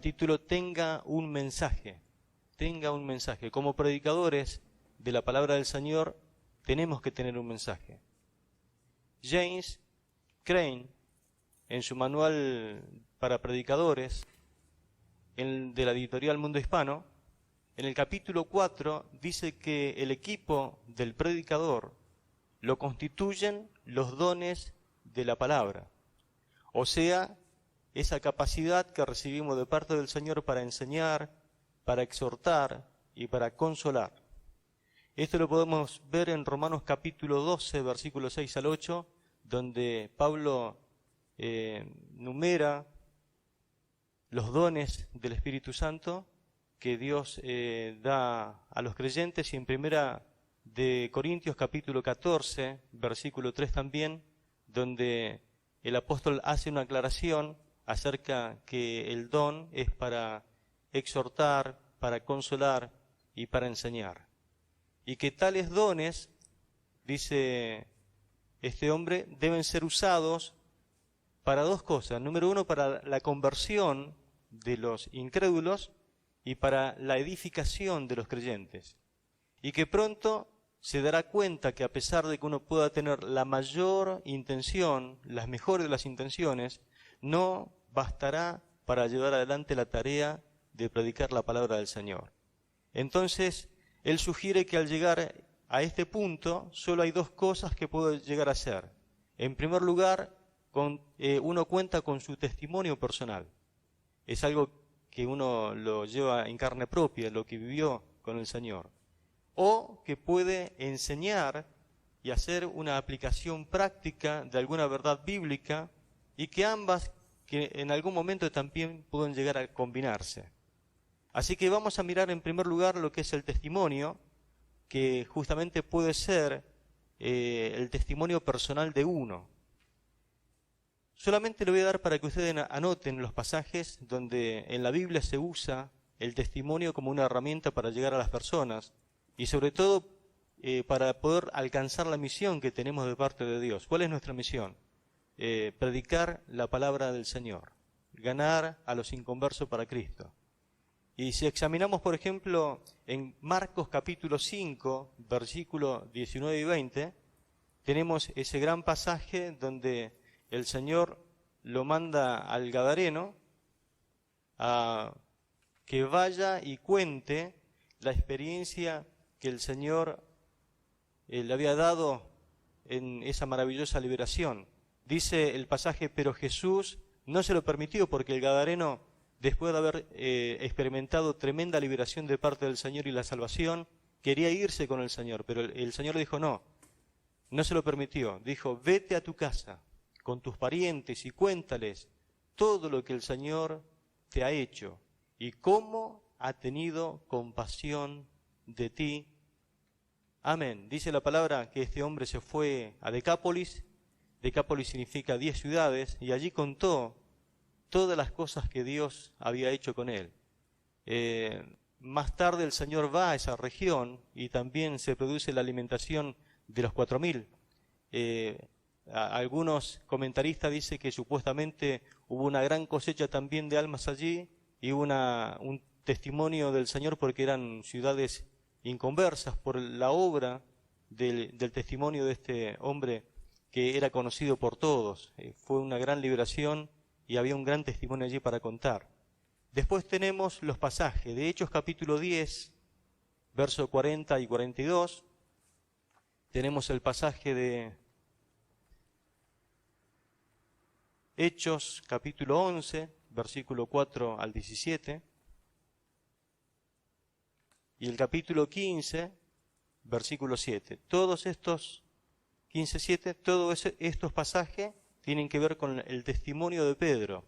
título Tenga un mensaje. Tenga un mensaje. Como predicadores de la palabra del Señor, tenemos que tener un mensaje. James Crane, en su manual para predicadores, de la editorial Mundo Hispano, en el capítulo 4 dice que el equipo del predicador lo constituyen los dones de la palabra, o sea, esa capacidad que recibimos de parte del Señor para enseñar, para exhortar y para consolar. Esto lo podemos ver en Romanos capítulo 12, versículos 6 al 8, donde Pablo numera los dones del Espíritu Santo que Dios da a los creyentes, y en primera de Corintios capítulo 14, versículo 3 también, donde el apóstol hace una aclaración acerca que el don es para exhortar, para consolar y para enseñar. Y que tales dones, dice este hombre, deben ser usados para dos cosas. Número uno, para la conversión de los incrédulos y para la edificación de los creyentes. Y que pronto se dará cuenta que a pesar de que uno pueda tener la mayor intención, las mejores de las intenciones, no bastará para llevar adelante la tarea de predicar la palabra del Señor. Entonces, él sugiere que al llegar a este punto, solo hay dos cosas que puede llegar a hacer. En primer lugar, uno cuenta con su testimonio personal. Es algo que uno lo lleva en carne propia, lo que vivió con el Señor. O que puede enseñar y hacer una aplicación práctica de alguna verdad bíblica, y que ambas, que en algún momento también pueden llegar a combinarse. Así que vamos a mirar en primer lugar lo que es el testimonio, que justamente puede ser el testimonio personal de uno. Solamente le voy a dar para que ustedes anoten los pasajes donde en la Biblia se usa el testimonio como una herramienta para llegar a las personas y sobre todo para poder alcanzar la misión que tenemos de parte de Dios. ¿Cuál es nuestra misión? Predicar la palabra del Señor, ganar a los inconversos para Cristo. Y si examinamos, por ejemplo, en Marcos capítulo 5, versículos 19 y 20, tenemos ese gran pasaje donde el Señor lo manda al Gadareno a que vaya y cuente la experiencia que el Señor le había dado en esa maravillosa liberación. Dice el pasaje, pero Jesús no se lo permitió porque el Gadareno, después de haber experimentado tremenda liberación de parte del Señor y la salvación, quería irse con el Señor, pero el Señor le dijo no se lo permitió. Dijo, vete a tu casa con tus parientes y cuéntales todo lo que el Señor te ha hecho y cómo ha tenido compasión de ti. Amén. Dice la palabra que este hombre se fue a Decápolis. Decápolis significa 10 ciudades, y allí contó todas las cosas que Dios había hecho con él. Más tarde el Señor va a esa región y también se produce la alimentación de los 4.000. Algunos comentaristas dicen que supuestamente hubo una gran cosecha también de almas allí y hubo un testimonio del Señor porque eran ciudades inconversas por la obra del testimonio de este hombre que era conocido por todos. Fue una gran liberación y había un gran testimonio allí para contar. Después tenemos los pasajes de Hechos capítulo 10, versos 40 y 42. Tenemos el pasaje de Hechos capítulo 11, versículo 4 al 17. Y el capítulo 15, versículo 7. Todos estos 15, 7, todos estos pasajes tienen que ver con el testimonio de Pedro.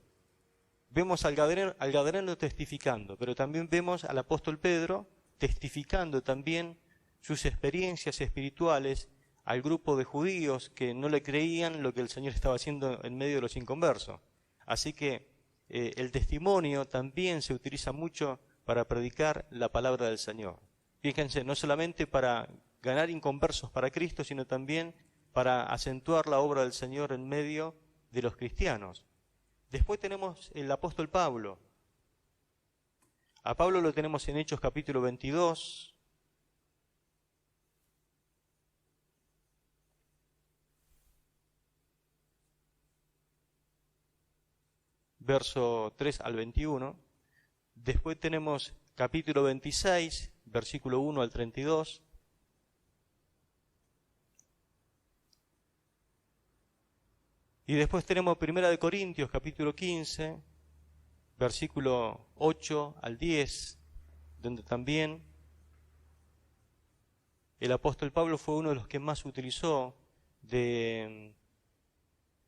Vemos al Gadareno testificando, pero también vemos al apóstol Pedro testificando también sus experiencias espirituales al grupo de judíos que no le creían lo que el Señor estaba haciendo en medio de los inconversos. Así que el testimonio también se utiliza mucho para predicar la palabra del Señor. Fíjense, no solamente para ganar inconversos para Cristo, sino también para acentuar la obra del Señor en medio de los cristianos. Después tenemos el apóstol Pablo. A Pablo lo tenemos en Hechos capítulo 22. Verso 3 al 21. Después tenemos capítulo 26, versículo 1 al 32. Y después tenemos Primera de Corintios, capítulo 15, versículo 8 al 10, donde también el apóstol Pablo fue uno de los que más utilizó de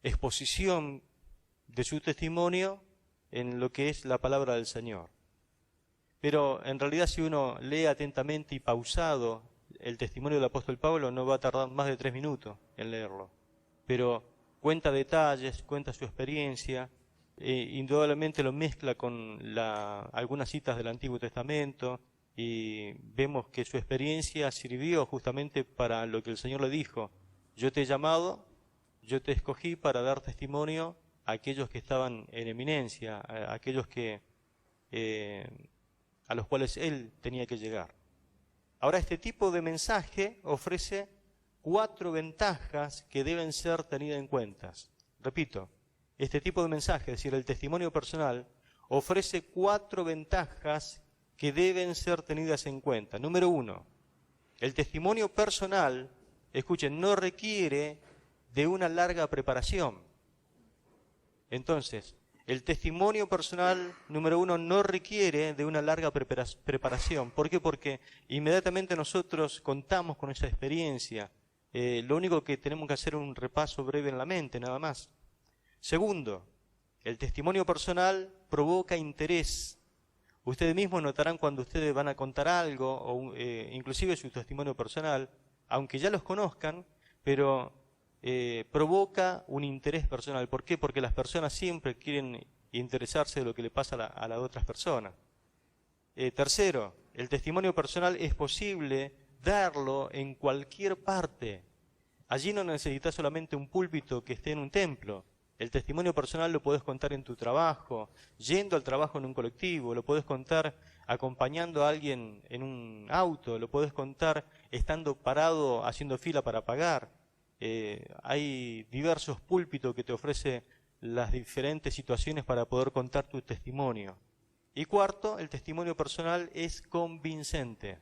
exposición de su testimonio en lo que es la palabra del Señor. Pero en realidad, si uno lee atentamente y pausado el testimonio del apóstol Pablo, no va a tardar más de 3 minutos en leerlo. Pero cuenta detalles, cuenta su experiencia, indudablemente lo mezcla con algunas citas del Antiguo Testamento, y vemos que su experiencia sirvió justamente para lo que el Señor le dijo: yo te he llamado, yo te escogí para dar testimonio a aquellos que estaban en eminencia, a aquellos que a los cuales Él tenía que llegar. Ahora, este tipo de mensaje ofrece 4 ventajas que deben ser tenidas en cuenta. Repito, este tipo de mensaje, es decir, el testimonio personal, ofrece 4 ventajas que deben ser tenidas en cuenta. Número 1, el testimonio personal, escuchen, no requiere de una larga preparación. Entonces, el testimonio personal, número 1, no requiere de una larga preparación. ¿Por qué? Porque inmediatamente nosotros contamos con esa experiencia. Lo único que tenemos que hacer es un repaso breve en la mente, nada más. Segundo, el testimonio personal provoca interés. Ustedes mismos notarán cuando ustedes van a contar algo, o inclusive su testimonio personal, aunque ya los conozcan, pero provoca un interés personal. ¿Por qué? Porque las personas siempre quieren interesarse de lo que le pasa a las otras personas. Tercero, el testimonio personal es posible darlo en cualquier parte. Allí no necesitas solamente un púlpito que esté en un templo. El testimonio personal lo podés contar en tu trabajo, yendo al trabajo en un colectivo, lo podés contar acompañando a alguien en un auto, lo podés contar estando parado haciendo fila para pagar. Hay diversos púlpitos que te ofrecen las diferentes situaciones para poder contar tu testimonio. Y cuarto, el testimonio personal es convincente,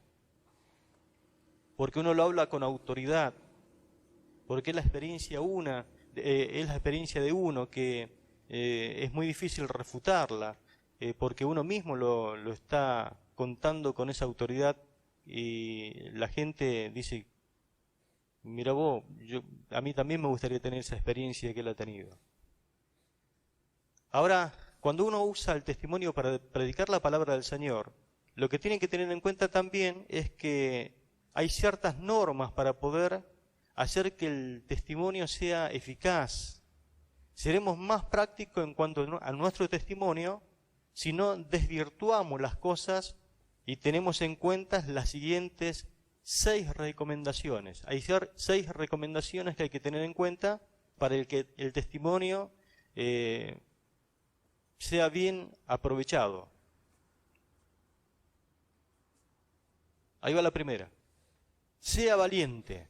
porque uno lo habla con autoridad, porque es la experiencia de uno que es muy difícil refutarla, porque uno mismo lo está contando con esa autoridad, y la gente dice: mira vos, a mí también me gustaría tener esa experiencia que él ha tenido. Ahora, cuando uno usa el testimonio para predicar la palabra del Señor, lo que tienen que tener en cuenta también es que hay ciertas normas para poder hacer que el testimonio sea eficaz. Seremos más prácticos en cuanto a nuestro testimonio si no desvirtuamos las cosas y tenemos en cuenta las siguientes 6 recomendaciones. Hay 6 recomendaciones que hay que tener en cuenta para que el testimonio sea bien aprovechado. Ahí va la primera. Sea valiente.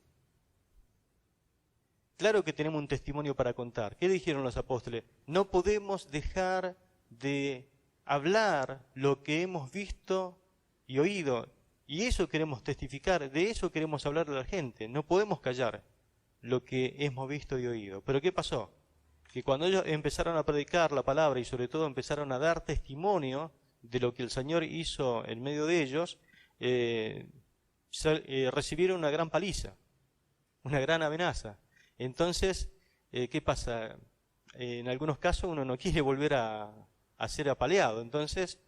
Claro que tenemos un testimonio para contar. ¿Qué dijeron los apóstoles? No podemos dejar de hablar lo que hemos visto y oído. Y eso queremos testificar, de eso queremos hablar a la gente. No podemos callar lo que hemos visto y oído. Pero ¿qué pasó? Que cuando ellos empezaron a predicar la palabra y sobre todo empezaron a dar testimonio de lo que el Señor hizo en medio de ellos, recibieron una gran paliza, una gran amenaza. Entonces, ¿qué pasa? En algunos casos uno no quiere volver a ser apaleado. Entonces,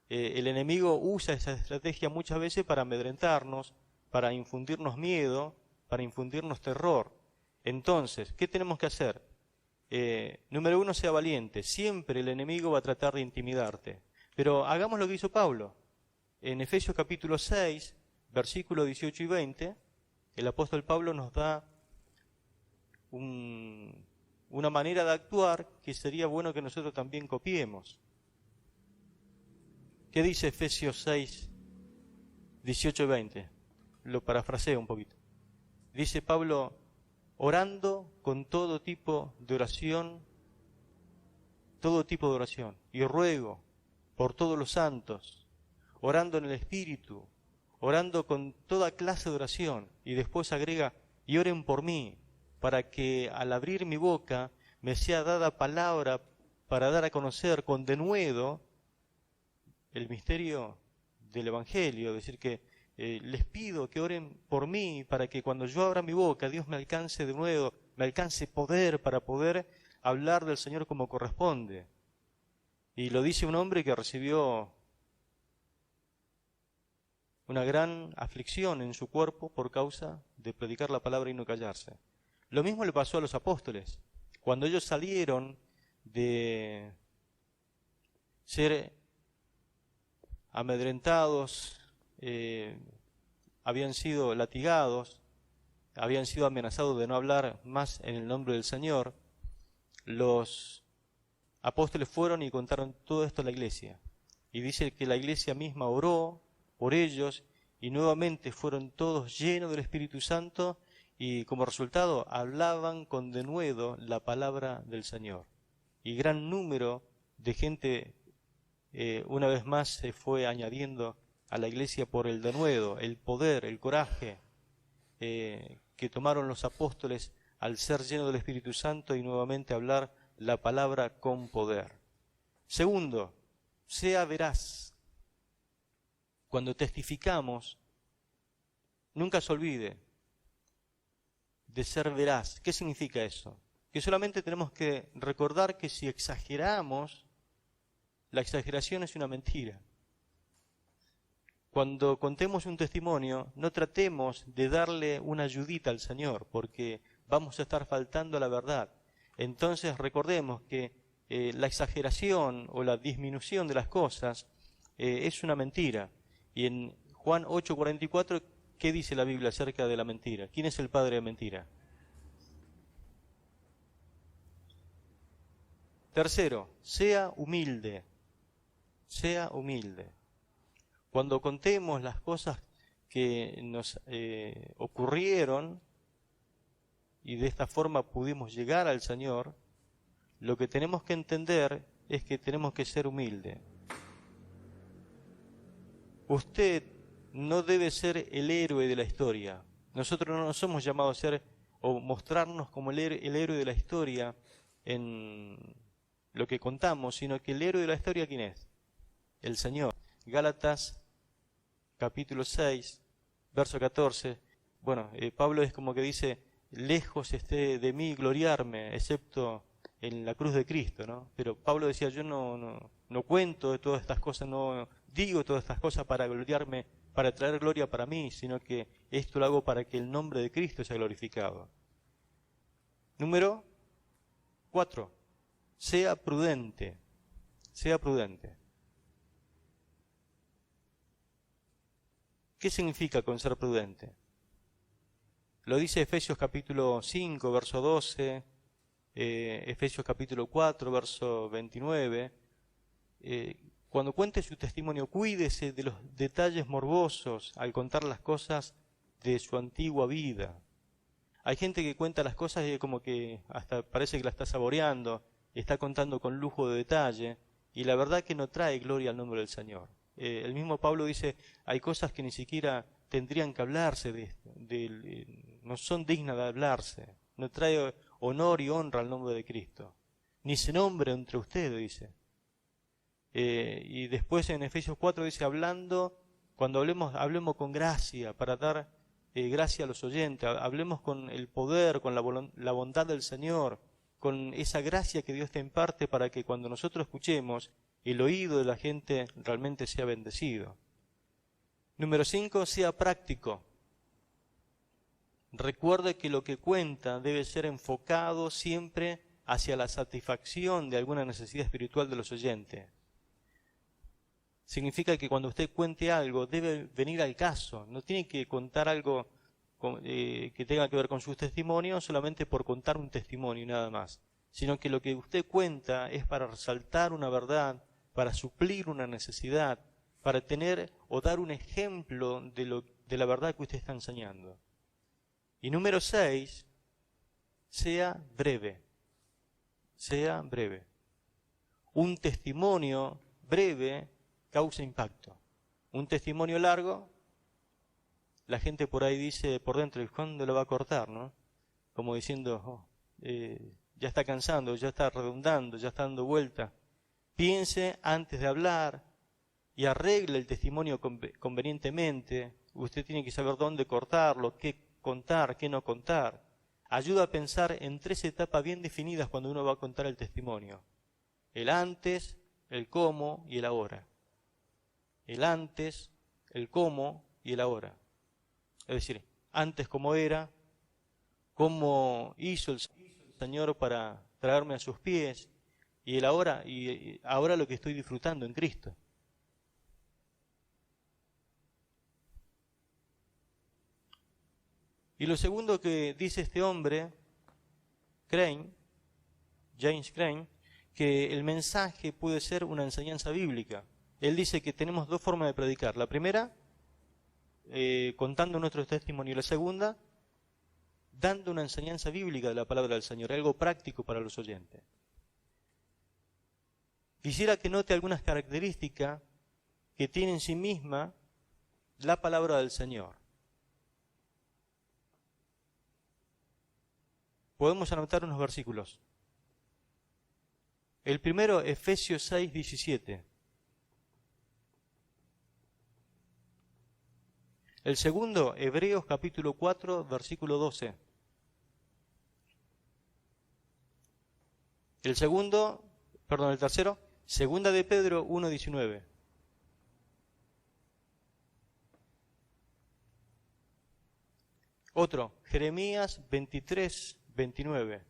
el enemigo usa esa estrategia muchas veces para amedrentarnos, para infundirnos miedo, para infundirnos terror. Entonces, ¿qué tenemos que hacer? Número 1, sea valiente. Siempre el enemigo va a tratar de intimidarte. Pero hagamos lo que hizo Pablo. En Efesios capítulo 6, versículos 18 y 20, el apóstol Pablo nos da una manera de actuar que sería bueno que nosotros también copiemos. ¿Qué dice Efesios 6, 18 y 20? Lo parafraseo un poquito. Dice Pablo, orando con todo tipo de oración, y ruego por todos los santos, orando en el Espíritu, orando con toda clase de oración, y después agrega, y oren por mí, para que al abrir mi boca me sea dada palabra para dar a conocer con denuedo el misterio del Evangelio, es decir, que les pido que oren por mí para que cuando yo abra mi boca, Dios me alcance de nuevo, me alcance poder para poder hablar del Señor como corresponde. Y lo dice un hombre que recibió una gran aflicción en su cuerpo por causa de predicar la palabra y no callarse. Lo mismo le pasó a los apóstoles. Cuando ellos salieron de ser amedrentados, habían sido latigados, habían sido amenazados de no hablar más en el nombre del Señor, los apóstoles fueron y contaron todo esto a la iglesia. Y dice que la iglesia misma oró por ellos y nuevamente fueron todos llenos del Espíritu Santo y como resultado hablaban con denuedo la palabra del Señor. Y gran número de gente una vez más se fue añadiendo a la iglesia por el denuedo, el poder, el coraje que tomaron los apóstoles al ser llenos del Espíritu Santo y nuevamente hablar la palabra con poder. Segundo, sea veraz. Cuando testificamos, nunca se olvide de ser veraz. ¿Qué significa eso? Que solamente tenemos que recordar que si exageramos, la exageración es una mentira. Cuando contemos un testimonio, no tratemos de darle una ayudita al Señor, porque vamos a estar faltando a la verdad. Entonces recordemos que la exageración o la disminución de las cosas es una mentira. Y en Juan 8:44, ¿qué dice la Biblia acerca de la mentira? ¿Quién es el padre de mentira? Tercero, sea humilde. Sea humilde. Cuando contemos las cosas que nos ocurrieron y de esta forma pudimos llegar al Señor, lo que tenemos que entender es que tenemos que ser humildes. Usted no debe ser el héroe de la historia. Nosotros no nos somos llamados a ser o mostrarnos como el héroe de la historia en lo que contamos, sino que el héroe de la historia, ¿quién es? El Señor. Gálatas capítulo 6, verso 14. Bueno, Pablo es como que dice, lejos esté de mí gloriarme, excepto en la cruz de Cristo, ¿no? Pero Pablo decía, yo no cuento de todas estas cosas, no digo todas estas cosas para gloriarme, para traer gloria para mí, sino que esto lo hago para que el nombre de Cristo sea glorificado. Número 4. Sea prudente. Sea prudente. ¿Qué significa con ser prudente? Lo dice Efesios capítulo 5, verso 12, Efesios capítulo 4, verso 29. Cuando cuente su testimonio, cuídese de los detalles morbosos al contar las cosas de su antigua vida. Hay gente que cuenta las cosas y como que hasta parece que la está saboreando, está contando con lujo de detalle, y la verdad que no trae gloria al nombre del Señor. El mismo Pablo dice, hay cosas que ni siquiera tendrían que hablarse de esto, no son dignas de hablarse, no trae honor y honra al nombre de Cristo, ni se nombre entre ustedes, dice. Y después en Efesios 4 dice, cuando hablemos con gracia, para dar gracia a los oyentes, hablemos con el poder, con la bondad del Señor, con esa gracia que Dios te imparte para que cuando nosotros escuchemos, el oído de la gente realmente sea bendecido. Número 5, sea práctico. Recuerde que lo que cuenta debe ser enfocado siempre hacia la satisfacción de alguna necesidad espiritual de los oyentes. Significa que cuando usted cuente algo, debe venir al caso. No tiene que contar algo que tenga que ver con sus testimonios solamente por contar un testimonio y nada más. Sino que lo que usted cuenta es para resaltar una verdad, para suplir una necesidad, para tener o dar un ejemplo de la verdad que usted está enseñando. Y número 6, sea breve. Sea breve. Un testimonio breve causa impacto. Un testimonio largo, la gente por ahí dice por dentro, ¿y cuándo lo va a cortar, no? Como diciendo, ya está cansando, ya está redundando, ya está dando vuelta. Piense antes de hablar y arregle el testimonio convenientemente. Usted tiene que saber dónde cortarlo, qué contar, qué no contar. Ayuda a pensar en 3 etapas bien definidas cuando uno va a contar el testimonio. El antes, el cómo y el ahora. El antes, el cómo y el ahora. Es decir, antes cómo era, cómo hizo el Señor para traerme a sus pies, y el ahora, y ahora lo que estoy disfrutando en Cristo. Y lo segundo que dice este hombre, James Crane, que el mensaje puede ser una enseñanza bíblica. Él dice que tenemos 2 formas de predicar. La primera, contando nuestro testimonio. Y la segunda, dando una enseñanza bíblica de la palabra del Señor, algo práctico para los oyentes. Quisiera que note algunas características que tiene en sí misma la palabra del Señor. Podemos anotar unos versículos. El primero, Efesios 6, 17. El segundo, Hebreos capítulo 4, versículo 12. El tercero, segunda de Pedro 1, 19. Otro, Jeremías 23, 29.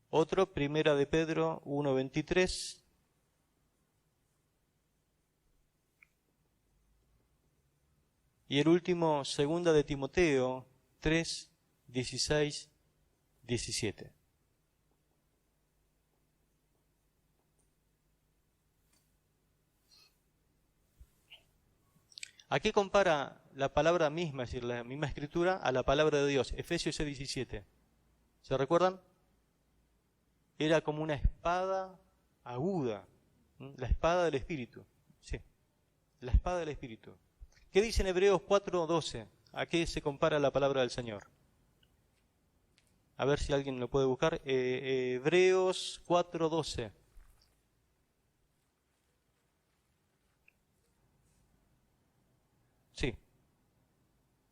Otro, primera de Pedro 1, 23. Y el último, segunda de Timoteo 3, 16, 17. ¿A qué compara la palabra misma, es decir, la misma escritura, a la palabra de Dios? Efesios 6, 17. ¿Se recuerdan? Era como una espada aguda, la espada del Espíritu. Sí, la espada del Espíritu. ¿Qué dice en Hebreos 4, 12? ¿A qué se compara la palabra del Señor? A ver si alguien lo puede buscar. Hebreos 4, 12. Sí.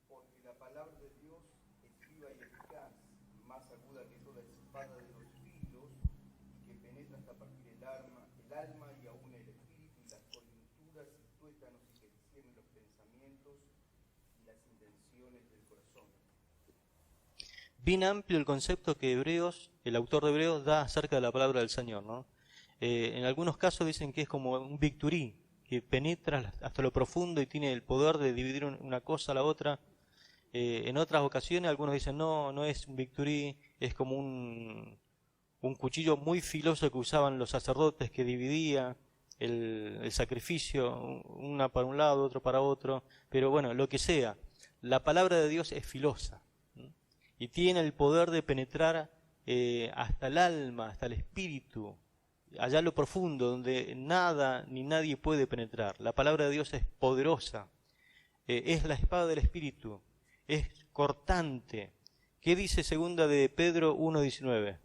Porque la palabra de Dios es viva y eficaz, más aguda que toda espada de 2 filos, y que penetra hasta partir el alma y aún el espíritu y las coyunturas y tuétanos, y que discierne los pensamientos y las intenciones del corazón. Bien amplio el concepto que Hebreos, el autor de Hebreos, da acerca de la palabra del Señor, ¿no? En algunos casos dicen que es como un bisturí, que penetra hasta lo profundo y tiene el poder de dividir una cosa a la otra. En otras ocasiones algunos dicen, no es un bisturí, es como un cuchillo muy filoso que usaban los sacerdotes, que dividía el sacrificio, una para un lado, otro para otro. Pero bueno, lo que sea, la palabra de Dios es filosa, ¿sí? Y tiene el poder de penetrar hasta el alma, hasta el espíritu, allá en lo profundo, donde nada ni nadie puede penetrar. La palabra de Dios es poderosa, es la espada del espíritu, es cortante. ¿Qué dice segunda de Pedro 1:19?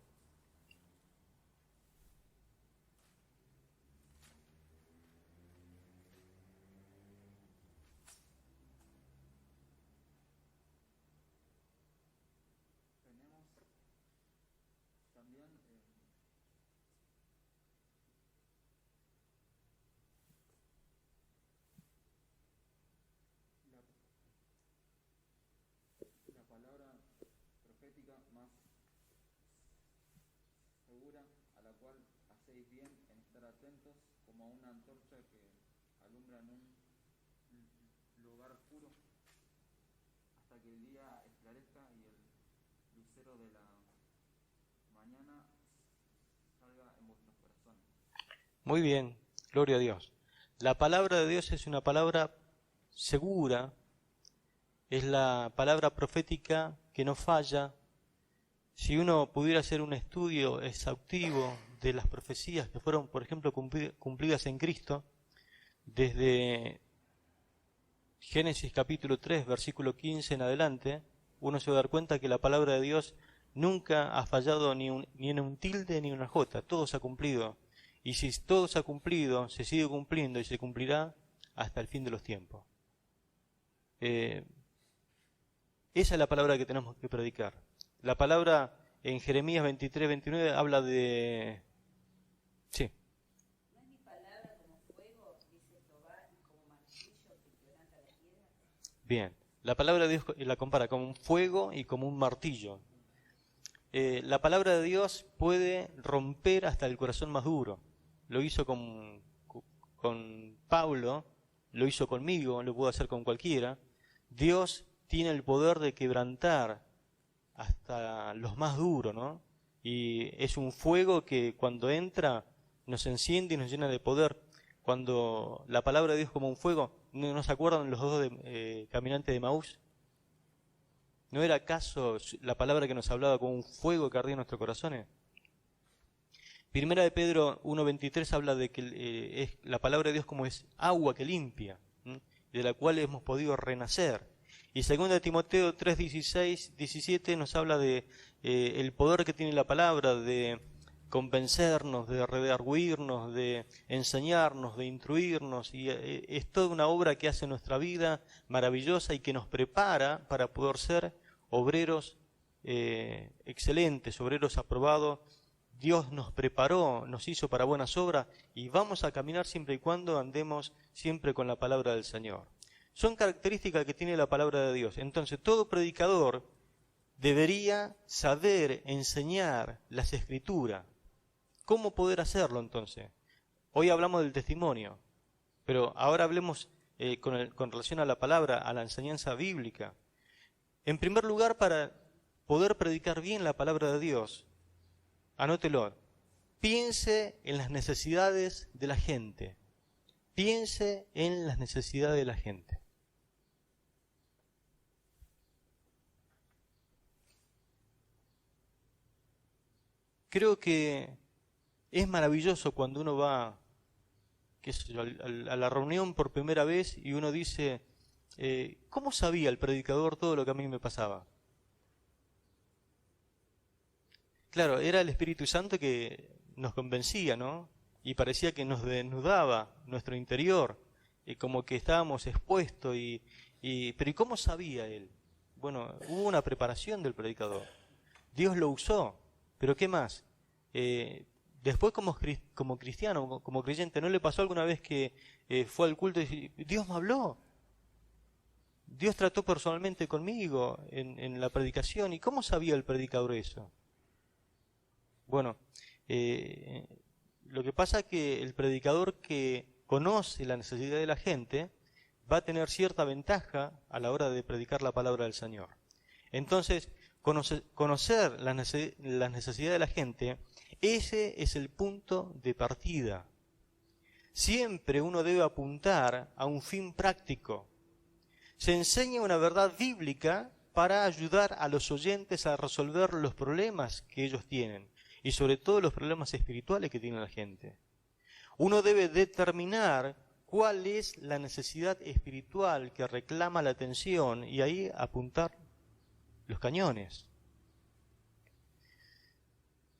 Tenemos también la palabra profética más segura, a la cual hacéis bien en estar atentos, como a una antorcha que alumbra en un lugar oscuro, hasta que el día esclarezca y el lucero de la mañana salga en vuestros corazones. Muy bien, gloria a Dios. La palabra de Dios es una palabra segura, es la palabra profética que no falla. Si uno pudiera hacer un estudio exhaustivo de las profecías que fueron, por ejemplo, cumplidas en Cristo, desde Génesis capítulo 3, versículo 15 en adelante, uno se va a dar cuenta que la palabra de Dios nunca ha fallado ni en un tilde ni en una jota, todo se ha cumplido. Y si todo se ha cumplido, se sigue cumpliendo y se cumplirá hasta el fin de los tiempos. Esa es la palabra que tenemos que predicar. La palabra en Jeremías 23, 29 habla de... Sí. ¿No es mi palabra como fuego, dice Jehová, y como martillo que quebranta la piedra? Bien. La palabra de Dios la compara como un fuego y como un martillo. La palabra de Dios puede romper hasta el corazón más duro. Lo hizo con Pablo, lo hizo conmigo, lo puede hacer con cualquiera. Dios tiene el poder de quebrantar hasta los más duros, ¿no? Y es un fuego que cuando entra nos enciende y nos llena de poder. Cuando la palabra de Dios como un fuego, ¿no se acuerdan los dos caminantes de Emaús? ¿No era acaso la palabra que nos hablaba como un fuego que ardía en nuestros corazones? Primera de Pedro 1.23 habla de que es la palabra de Dios como es agua que limpia, de la cual hemos podido renacer. Y segunda de Timoteo 3.16, 17 nos habla de el poder que tiene la palabra de convencernos, de redarguirnos, de enseñarnos, de instruirnos. Y es toda una obra que hace nuestra vida maravillosa y que nos prepara para poder ser obreros excelentes, obreros aprobados. Dios nos preparó, nos hizo para buenas obras y vamos a caminar siempre y cuando andemos siempre con la palabra del Señor. Son características que tiene la palabra de Dios. Entonces, todo predicador debería saber enseñar las Escrituras. ¿Cómo poder hacerlo entonces? Hoy hablamos del testimonio, pero ahora hablemos con relación a la palabra, a la enseñanza bíblica. En primer lugar, para poder predicar bien la palabra de Dios, anótelo, piense en las necesidades de la gente. Piense en las necesidades de la gente. Creo que es maravilloso cuando uno va a la reunión por primera vez y uno dice, ¿cómo sabía el predicador todo lo que a mí me pasaba? Claro, era el Espíritu Santo que nos convencía, ¿no? Y parecía que nos desnudaba nuestro interior, como que estábamos expuestos. Pero ¿y cómo sabía él? Bueno, hubo una preparación del predicador. Dios lo usó, pero ¿qué más? Después como cristiano, como creyente, ¿no le pasó alguna vez que fue al culto y dice, Dios me habló? Dios trató personalmente conmigo en la predicación. ¿Y cómo sabía el predicador eso? Bueno, lo que pasa es que el predicador que conoce la necesidad de la gente va a tener cierta ventaja a la hora de predicar la palabra del Señor. Entonces, conocer las necesidades de la gente, ese es el punto de partida. Siempre uno debe apuntar a un fin práctico. Se enseña una verdad bíblica para ayudar a los oyentes a resolver los problemas que ellos tienen y sobre todo los problemas espirituales que tiene la gente. Uno debe determinar cuál es la necesidad espiritual que reclama la atención y ahí apuntar los cañones.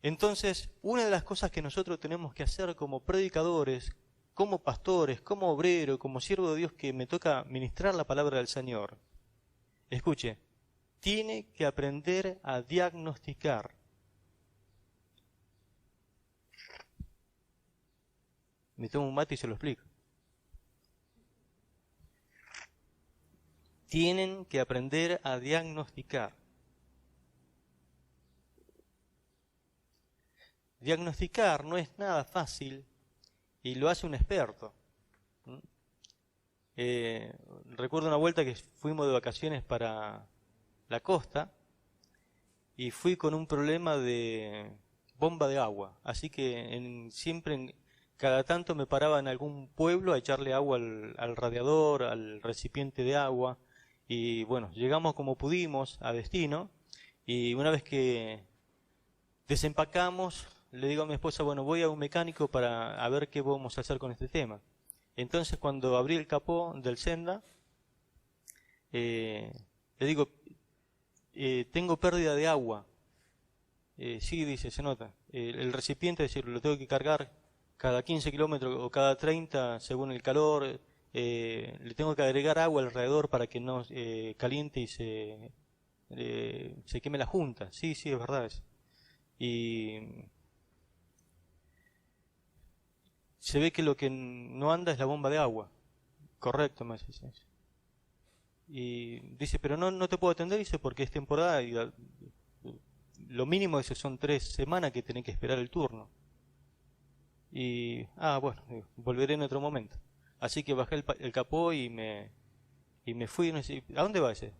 Entonces, una de las cosas que nosotros tenemos que hacer como predicadores, como pastores, como obrero, como siervo de Dios que me toca ministrar la palabra del Señor, escuche, tiene que aprender a diagnosticar. Me tomo un mate y se lo explico. Tienen que aprender a diagnosticar. Diagnosticar no es nada fácil y lo hace un experto. Recuerdo una vuelta que fuimos de vacaciones para la costa y fui con un problema de bomba de agua. Así que siempre cada tanto me paraba en algún pueblo a echarle agua al radiador, al recipiente de agua, y bueno, llegamos como pudimos a destino, y una vez que desempacamos, le digo a mi esposa, bueno, voy a un mecánico para a ver qué vamos a hacer con este tema. Entonces cuando abrí el capó del Senda, le digo, tengo pérdida de agua. Sí, dice, se nota. El recipiente, es decir, lo tengo que cargar cada 15 kilómetros o cada 30 según el calor. Le tengo que agregar agua alrededor para que no caliente y se queme la junta. Sí, sí, es verdad eso. Y se ve que lo que no anda es la bomba de agua. Correcto, me dice. Y dice, pero no te puedo atender, dice, porque es temporada y lo mínimo son 3 semanas que tenés que esperar el turno. Y, bueno, volveré en otro momento. Así que bajé el capó y me fui, no sé, ¿a dónde va ese?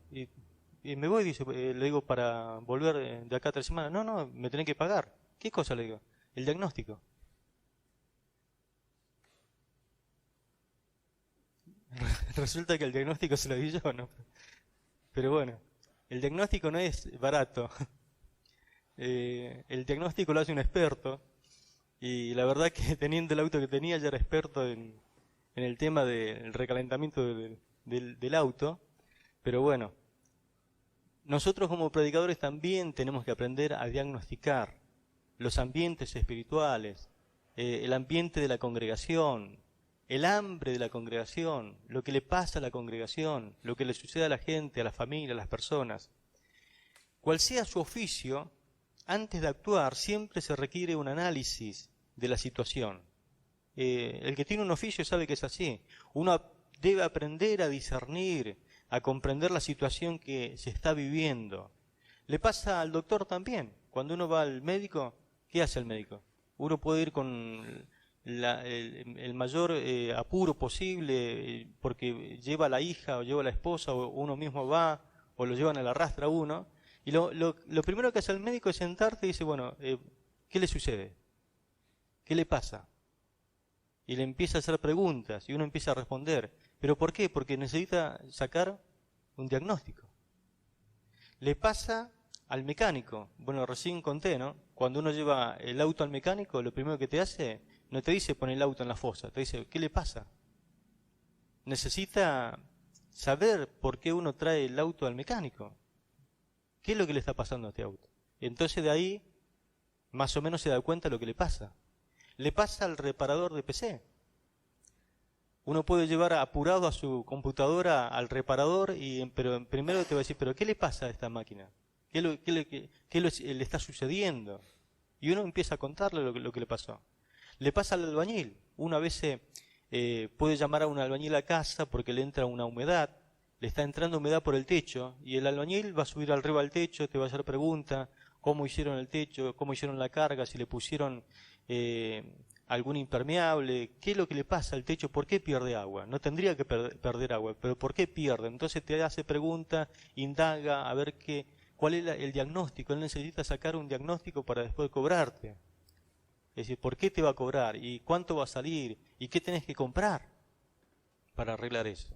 Y me voy, dice, le digo, para volver de acá a 3 semanas. No, me tenés que pagar. ¿Qué cosa le digo? El diagnóstico. Resulta que el diagnóstico se lo di yo, ¿no? Pero bueno, el diagnóstico no es barato. El diagnóstico lo hace un experto. Y la verdad que teniendo el auto que tenía ya era experto en el tema del recalentamiento del auto. Pero bueno, nosotros como predicadores también tenemos que aprender a diagnosticar los ambientes espirituales, el ambiente de la congregación, el hambre de la congregación, lo que le pasa a la congregación, lo que le sucede a la gente, a la familia, a las personas. Cual sea su oficio, antes de actuar siempre se requiere un análisis de la situación. El que tiene un oficio sabe que es así. Uno debe aprender a discernir, a comprender la situación que se está viviendo. Le pasa al doctor también. Cuando uno va al médico, ¿qué hace el médico? Uno puede ir con el mayor apuro posible porque lleva a la hija o lleva a la esposa o uno mismo va o lo llevan a la rastra a uno. Y lo primero que hace el médico es sentarte y dice, bueno, ¿qué le sucede? ¿Qué le pasa? Y le empieza a hacer preguntas y uno empieza a responder. ¿Pero por qué? Porque necesita sacar un diagnóstico. Le pasa al mecánico. Bueno, recién conté, ¿no? Cuando uno lleva el auto al mecánico, lo primero que te hace, no te dice pon el auto en la fosa, te dice, ¿qué le pasa? Necesita saber por qué uno trae el auto al mecánico. ¿Qué es lo que le está pasando a este auto? Entonces de ahí, más o menos se da cuenta de lo que le pasa. Le pasa al reparador de PC. Uno puede llevar apurado a su computadora al reparador, pero primero te va a decir, ¿pero qué le pasa a esta máquina? ¿Qué le está sucediendo? Y uno empieza a contarle lo que le pasó. Le pasa al albañil. Uno a veces puede llamar a un albañil a casa porque le entra una humedad, le está entrando humedad por el techo, y el albañil va a subir arriba al techo, te va a hacer preguntas, cómo hicieron el techo, cómo hicieron la carga, si le pusieron algún impermeable, qué es lo que le pasa al techo, por qué pierde agua. No tendría que perder agua, pero ¿por qué pierde? Entonces te hace preguntas, indaga a ver cuál es el diagnóstico. Él necesita sacar un diagnóstico para después cobrarte. Es decir, ¿por qué te va a cobrar? ¿Y cuánto va a salir? ¿Y qué tenés que comprar para arreglar eso?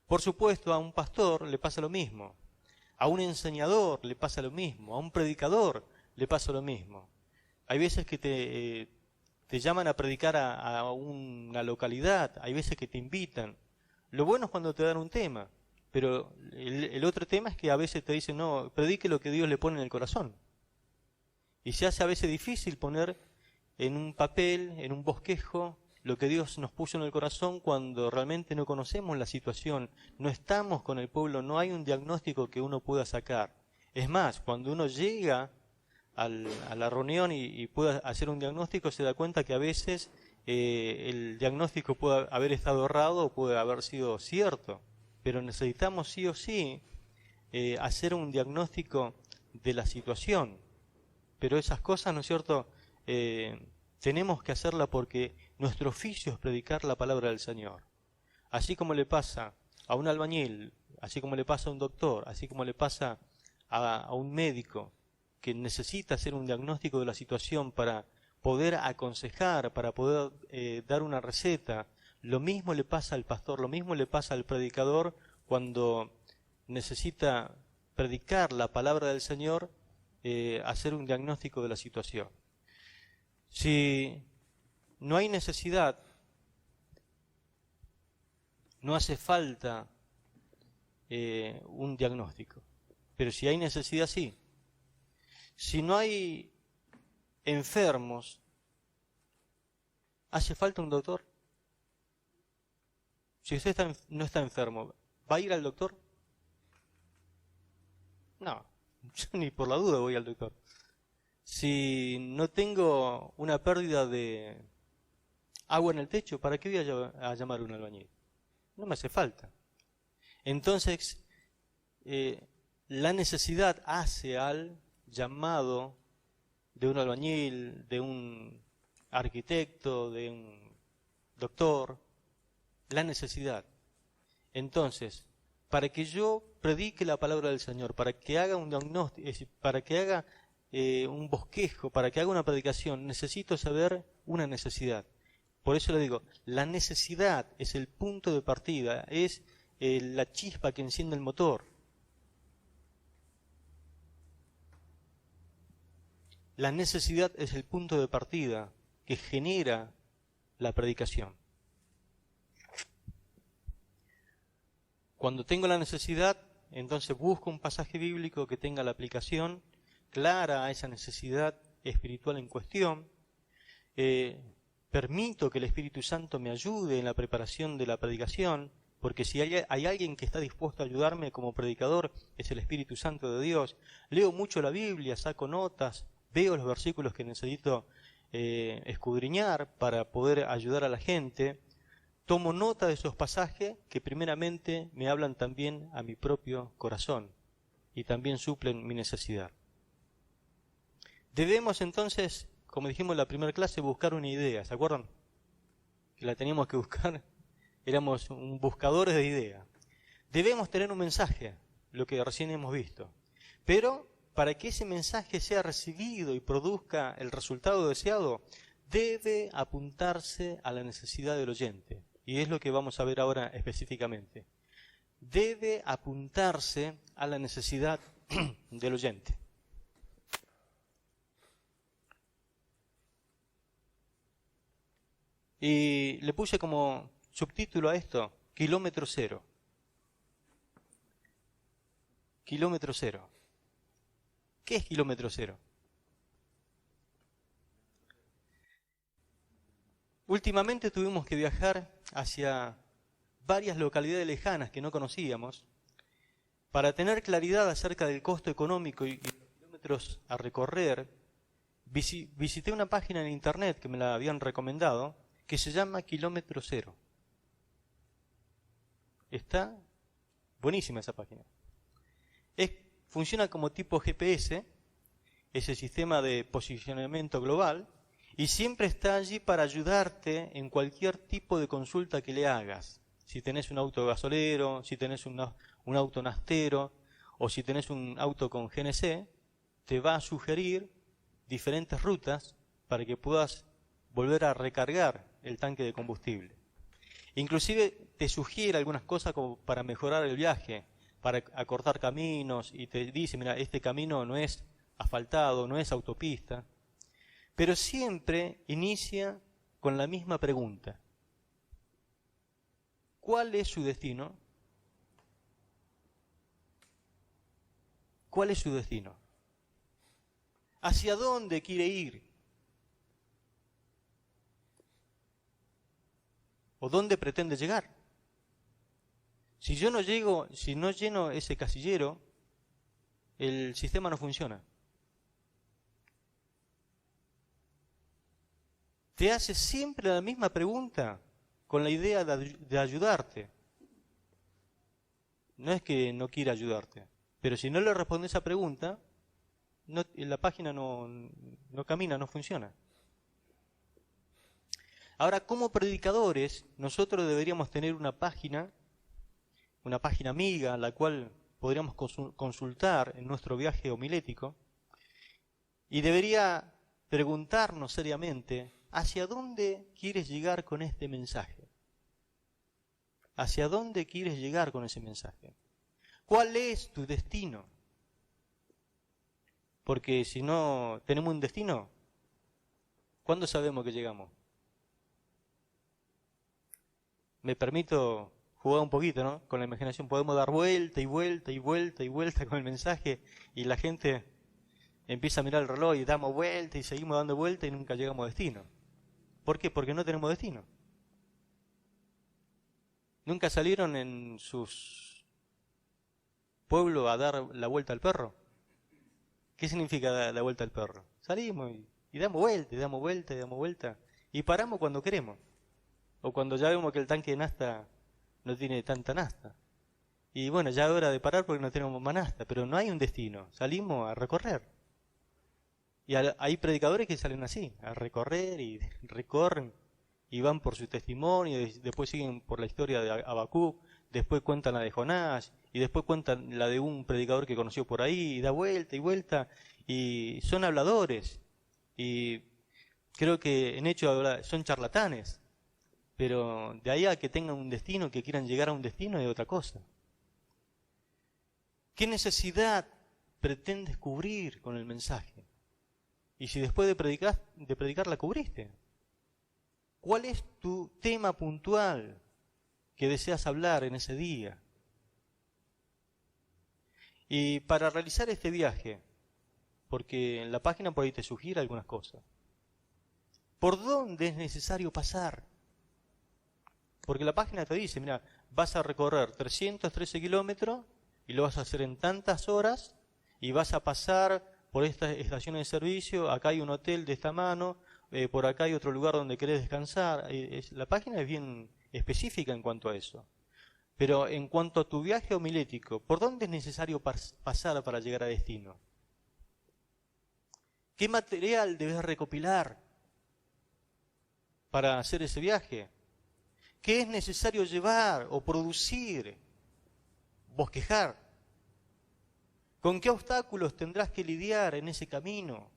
Por supuesto, a un pastor le pasa lo mismo. A un enseñador le pasa lo mismo. A un predicador le pasa lo mismo. Hay veces que te llaman a predicar a una localidad. Hay veces que te invitan. Lo bueno es cuando te dan un tema. Pero el otro tema es que a veces te dicen, no, predique lo que Dios le pone en el corazón. Y se hace a veces difícil poner en un papel, en un bosquejo, lo que Dios nos puso en el corazón cuando realmente no conocemos la situación, no estamos con el pueblo, no hay un diagnóstico que uno pueda sacar. Es más, cuando uno llega a la reunión y pueda hacer un diagnóstico, se da cuenta que a veces el diagnóstico puede haber estado errado o puede haber sido cierto, pero necesitamos sí o sí hacer un diagnóstico de la situación. Pero esas cosas, ¿no es cierto?, tenemos que hacerla porque nuestro oficio es predicar la palabra del Señor. Así como le pasa a un albañil, así como le pasa a un doctor, así como le pasa a un médico que necesita hacer un diagnóstico de la situación para poder aconsejar, para poder dar una receta. Lo mismo le pasa al pastor, lo mismo le pasa al predicador cuando necesita predicar la palabra del Señor, hacer un diagnóstico de la situación. Si no hay necesidad, no hace falta un diagnóstico. Pero si hay necesidad, sí. Si no hay enfermos, ¿hace falta un doctor? Si usted no está enfermo, ¿va a ir al doctor? No, yo ni por la duda voy al doctor. Si no tengo una pérdida de agua en el techo, ¿para qué voy a llamar a un albañil? No me hace falta. Entonces, la necesidad hace al llamado de un albañil, de un arquitecto, de un doctor, la necesidad. Entonces, para que yo predique la palabra del Señor, para que haga un diagnóstico, es decir, para que haga un bosquejo, para que haga una predicación, necesito saber una necesidad. Por eso le digo, la necesidad es el punto de partida, es la chispa que enciende el motor. La necesidad es el punto de partida que genera la predicación. Cuando tengo la necesidad, entonces busco un pasaje bíblico que tenga la aplicación clara a esa necesidad espiritual en cuestión. Permito que el Espíritu Santo me ayude en la preparación de la predicación, porque si hay alguien que está dispuesto a ayudarme como predicador, es el Espíritu Santo de Dios. Leo mucho la Biblia, saco notas, veo los versículos que necesito escudriñar para poder ayudar a la gente. Tomo nota de esos pasajes que primeramente me hablan también a mi propio corazón y también suplen mi necesidad. Debemos entonces, como dijimos en la primera clase, buscar una idea. ¿Se acuerdan? Que la teníamos que buscar. Éramos buscadores de ideas. Debemos tener un mensaje, lo que recién hemos visto. Pero para que ese mensaje sea recibido y produzca el resultado deseado, debe apuntarse a la necesidad del oyente. Y es lo que vamos a ver ahora específicamente. Debe apuntarse a la necesidad del oyente. Y le puse como subtítulo a esto, kilómetro cero. Kilómetro cero. ¿Qué es kilómetro cero? Últimamente tuvimos que viajar hacia varias localidades lejanas que no conocíamos para tener claridad acerca del costo económico y los kilómetros a recorrer. Visité una página en internet que me la habían recomendado que se llama Kilómetro Cero. Está buenísima esa página. Funciona como tipo GPS, ese sistema de posicionamiento global, y siempre está allí para ayudarte en cualquier tipo de consulta que le hagas. Si tenés un auto gasolero, si tenés un auto nastero, o si tenés un auto con GNC, te va a sugerir diferentes rutas para que puedas volver a recargar el tanque de combustible. Inclusive te sugiere algunas cosas como para mejorar el viaje, para acortar caminos, y te dice, mira, este camino no es asfaltado, no es autopista. Pero siempre inicia con la misma pregunta. ¿Cuál es su destino? ¿Cuál es su destino? ¿Hacia dónde quiere ir? ¿O dónde pretende llegar? Si yo no llego, si no lleno ese casillero, el sistema no funciona. Te hace siempre la misma pregunta con la idea de ayudarte. No es que no quiera ayudarte, pero si no le respondes esa pregunta, la página no camina, no funciona. Ahora, como predicadores, nosotros deberíamos tener una página amiga, la cual podríamos consultar en nuestro viaje homilético, y debería preguntarnos seriamente, ¿hacia dónde quieres llegar con este mensaje? ¿Hacia dónde quieres llegar con ese mensaje? ¿Cuál es tu destino? Porque si no tenemos un destino, ¿cuándo sabemos que llegamos? Me permito jugar un poquito, ¿no? Con la imaginación podemos dar vuelta y vuelta y vuelta y vuelta con el mensaje y la gente empieza a mirar el reloj y damos vuelta y seguimos dando vuelta y nunca llegamos a destino. ¿Por qué? Porque no tenemos destino. ¿Nunca salieron en sus pueblos a dar la vuelta al perro? ¿Qué significa dar la vuelta al perro? Salimos y damos vuelta y damos vuelta y damos vuelta y paramos cuando queremos. O cuando ya vemos que el tanque de nafta no tiene tanta nafta. Y bueno, ya es hora de parar porque no tenemos más nafta, pero no hay un destino, salimos a recorrer. Y hay predicadores que salen así, a recorrer y recorren y van por su testimonio, y después siguen por la historia de Habacuc, después cuentan la de Jonás, y después cuentan la de un predicador que conoció por ahí, y da vuelta y vuelta, y son habladores, y creo que en hecho son charlatanes, pero de ahí a que tengan un destino, que quieran llegar a un destino, es otra cosa. ¿Qué necesidad pretendes cubrir con el mensaje? Y si después de predicar la cubriste, ¿cuál es tu tema puntual que deseas hablar en ese día? Y para realizar este viaje, porque en la página por ahí te sugiere algunas cosas, ¿por dónde es necesario pasar? Porque la página te dice, mira, vas a recorrer 313 kilómetros y lo vas a hacer en tantas horas y vas a pasar por estas estaciones de servicio, acá hay un hotel de esta mano, por acá hay otro lugar donde querés descansar. La página es bien específica en cuanto a eso. Pero en cuanto a tu viaje homilético, ¿por dónde es necesario pasar para llegar a destino? ¿Qué material debes recopilar para hacer ese viaje? ¿Qué es necesario llevar o producir? Bosquejar. ¿Con qué obstáculos tendrás que lidiar en ese camino?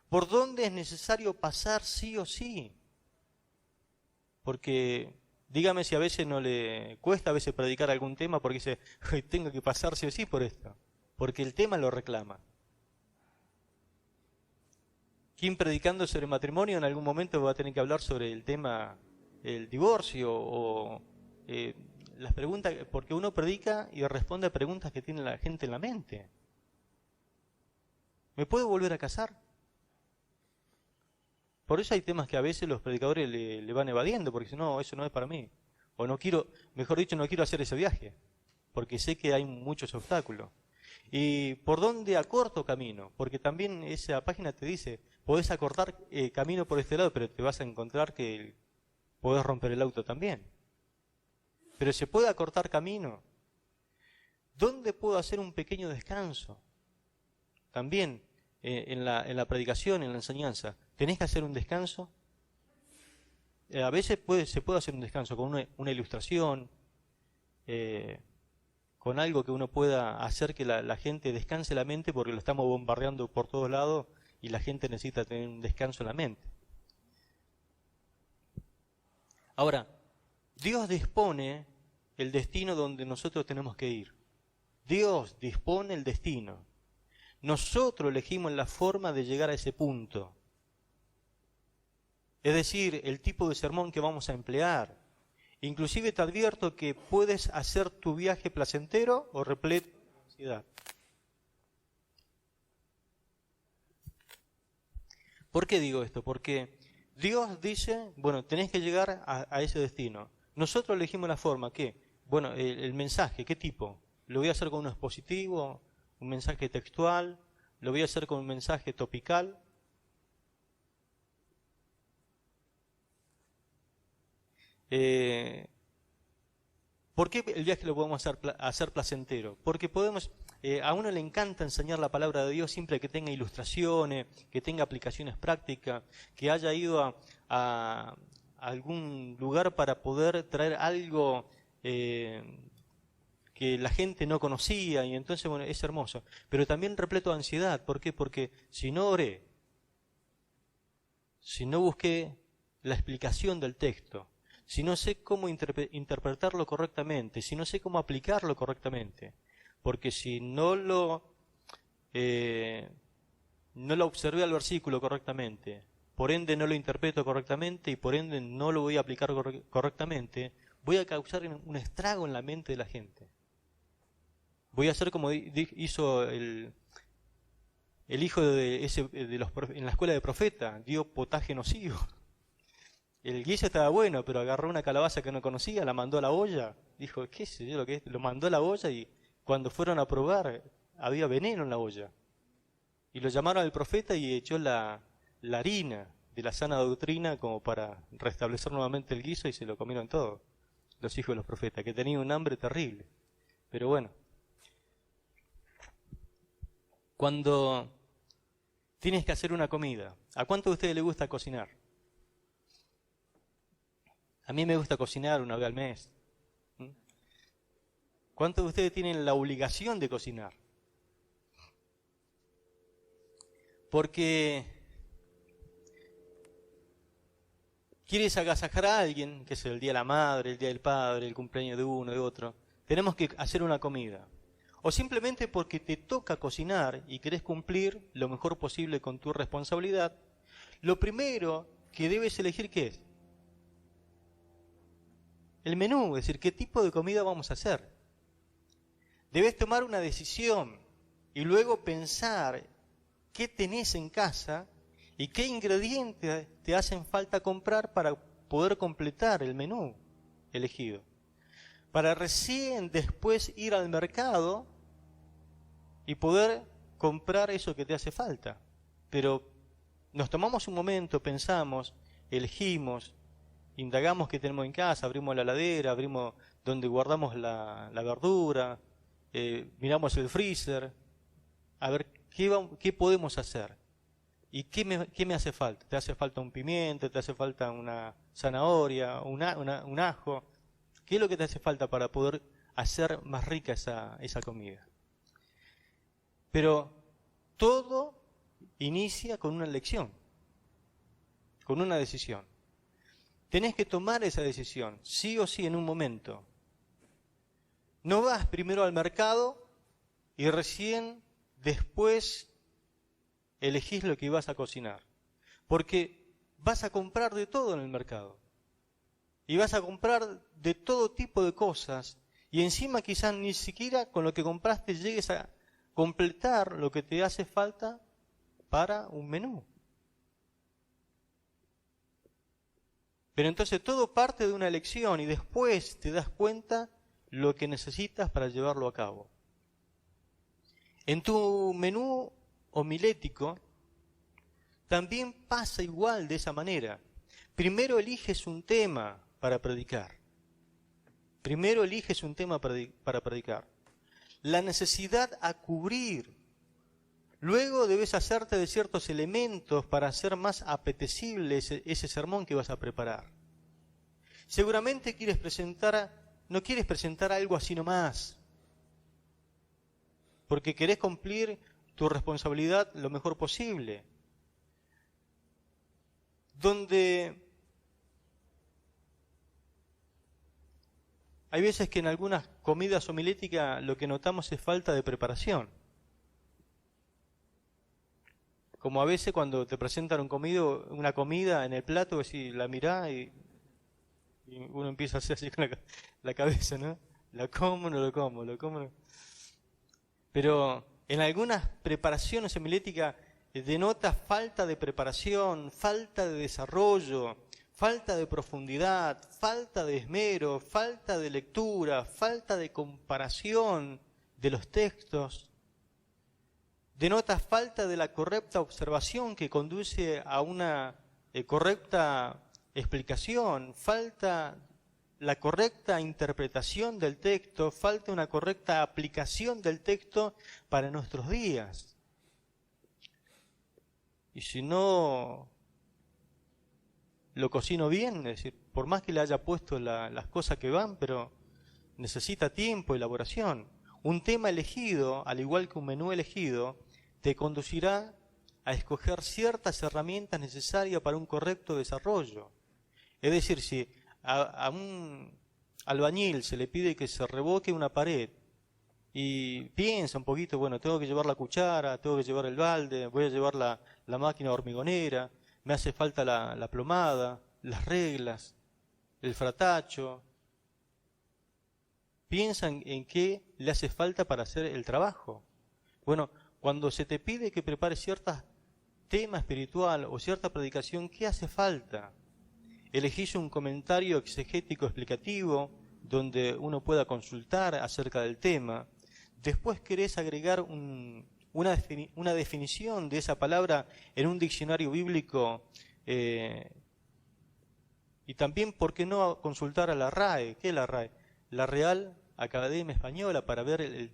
¿Por dónde es necesario pasar sí o sí? Porque dígame si a veces no le cuesta a veces predicar algún tema porque dice, tengo que pasar sí o sí por esto. Porque el tema lo reclama. ¿Quién predicando sobre matrimonio en algún momento va a tener que hablar sobre el tema, el divorcio o las preguntas? Porque uno predica y responde a preguntas que tiene la gente en la mente. ¿Me puedo volver a casar? Por eso hay temas que a veces los predicadores le van evadiendo, porque dicen, no, eso no es para mí. O no quiero, mejor dicho, no quiero hacer ese viaje, porque sé que hay muchos obstáculos. ¿Y por dónde acorto camino? Porque también esa página te dice, podés acortar camino por este lado, pero te vas a encontrar que podés romper el auto también. Pero se puede acortar camino. ¿Dónde puedo hacer un pequeño descanso? También en la predicación, en la enseñanza, ¿tenés que hacer un descanso? A veces se puede hacer un descanso con una ilustración, con algo que uno pueda hacer que la gente descanse la mente, porque lo estamos bombardeando por todos lados y la gente necesita tener un descanso en la mente. Ahora, Dios dispone el destino donde nosotros tenemos que ir. Dios dispone el destino. Nosotros elegimos la forma de llegar a ese punto. Es decir, el tipo de sermón que vamos a emplear. Inclusive te advierto que puedes hacer tu viaje placentero o repleto de ansiedad. ¿Por qué digo esto? Porque Dios dice, bueno, tenés que llegar a ese destino. Nosotros elegimos la forma, ¿qué? Bueno, el mensaje, ¿qué tipo? ¿Lo voy a hacer con un expositivo, un mensaje textual? ¿Lo voy a hacer con un mensaje topical? ¿Por qué el viaje lo podemos hacer placentero? Porque a uno le encanta enseñar la palabra de Dios siempre que tenga ilustraciones, que tenga aplicaciones prácticas, que haya ido a algún lugar para poder traer algo que la gente no conocía, y entonces, bueno, es hermoso. Pero también repleto de ansiedad. ¿Por qué? Porque si no oré, si no busqué la explicación del texto, si no sé cómo interpretarlo correctamente, si no sé cómo aplicarlo correctamente, porque si no lo observé al versículo correctamente, por ende no lo interpreto correctamente y por ende no lo voy a aplicar correctamente, voy a causar un estrago en la mente de la gente. Voy a hacer como hizo el hijo en la escuela de profeta, dio potaje nocivo. El guiso estaba bueno, pero agarró una calabaza que no conocía, la mandó a la olla, dijo, qué sé yo lo que es, lo mandó a la olla y cuando fueron a probar había veneno en la olla. Y lo llamaron al profeta y echó la harina de la sana doctrina como para restablecer nuevamente el guiso y se lo comieron todos, los hijos de los profetas, que tenían un hambre terrible. Pero bueno, cuando tienes que hacer una comida, ¿a cuánto de ustedes les gusta cocinar? A mí me gusta cocinar una vez al mes. ¿Cuántos de ustedes tienen la obligación de cocinar? Porque quieres agasajar a alguien, que es el día de la madre, el día del padre, el cumpleaños de uno, de otro. Tenemos que hacer una comida. O simplemente porque te toca cocinar y querés cumplir lo mejor posible con tu responsabilidad, lo primero que debes elegir, ¿qué es? El menú, es decir, qué tipo de comida vamos a hacer. Debes tomar una decisión y luego pensar qué tenés en casa y qué ingredientes te hacen falta comprar para poder completar el menú elegido. Para recién después ir al mercado y poder comprar eso que te hace falta. Pero nos tomamos un momento, pensamos, elegimos, indagamos qué tenemos en casa, abrimos la heladera, abrimos donde guardamos la verdura, miramos el freezer, a ver qué podemos hacer y qué me hace falta. ¿Te hace falta un pimiento? ¿Te hace falta una zanahoria? ¿Un ajo? ¿Qué es lo que te hace falta para poder hacer más rica esa comida? Pero todo inicia con una elección, con una decisión. Tenés que tomar esa decisión, sí o sí, en un momento. No vas primero al mercado y recién después elegís lo que ibas a cocinar. Porque vas a comprar de todo en el mercado. Y vas a comprar de todo tipo de cosas. Y encima quizás ni siquiera con lo que compraste llegues a completar lo que te hace falta para un menú. Pero entonces todo parte de una elección y después te das cuenta lo que necesitas para llevarlo a cabo. En tu menú homilético también pasa igual de esa manera. Primero eliges un tema para predicar. Primero eliges un tema para predicar. La necesidad a cubrir. Luego debes hacerte de ciertos elementos para hacer más apetecible ese sermón que vas a preparar. Seguramente no quieres presentar algo así nomás, porque querés cumplir tu responsabilidad lo mejor posible. Donde hay veces que en algunas comidas homiléticas lo que notamos es falta de preparación. Como a veces cuando te presentan una comida en el plato, la mirás y uno empieza a hacer así con la cabeza, ¿no? ¿La como o no lo como? ¿Lo como o no? Pero en algunas preparaciones homiléticas denota falta de preparación, falta de desarrollo, falta de profundidad, falta de esmero, falta de lectura, falta de comparación de los textos. Denota falta de la correcta observación que conduce a una correcta explicación, falta la correcta interpretación del texto, falta una correcta aplicación del texto para nuestros días. Y si no lo cocino bien, es decir, por más que le haya puesto las cosas que van, pero necesita tiempo, elaboración. Un tema elegido, al igual que un menú elegido, te conducirá a escoger ciertas herramientas necesarias para un correcto desarrollo. Es decir, si a un albañil se le pide que se revoque una pared y piensa un poquito, bueno, tengo que llevar la cuchara, tengo que llevar el balde, voy a llevar la máquina hormigonera, me hace falta la plomada, las reglas, el fratacho. Piensa en qué le hace falta para hacer el trabajo. Bueno, cuando se te pide que prepares ciertos tema espiritual o cierta predicación, ¿qué hace falta? Elegís un comentario exegético explicativo donde uno pueda consultar acerca del tema. Después querés agregar una definición de esa palabra en un diccionario bíblico, y también, ¿por qué no consultar a la RAE? ¿Qué es la RAE? La Real Academia Española, para ver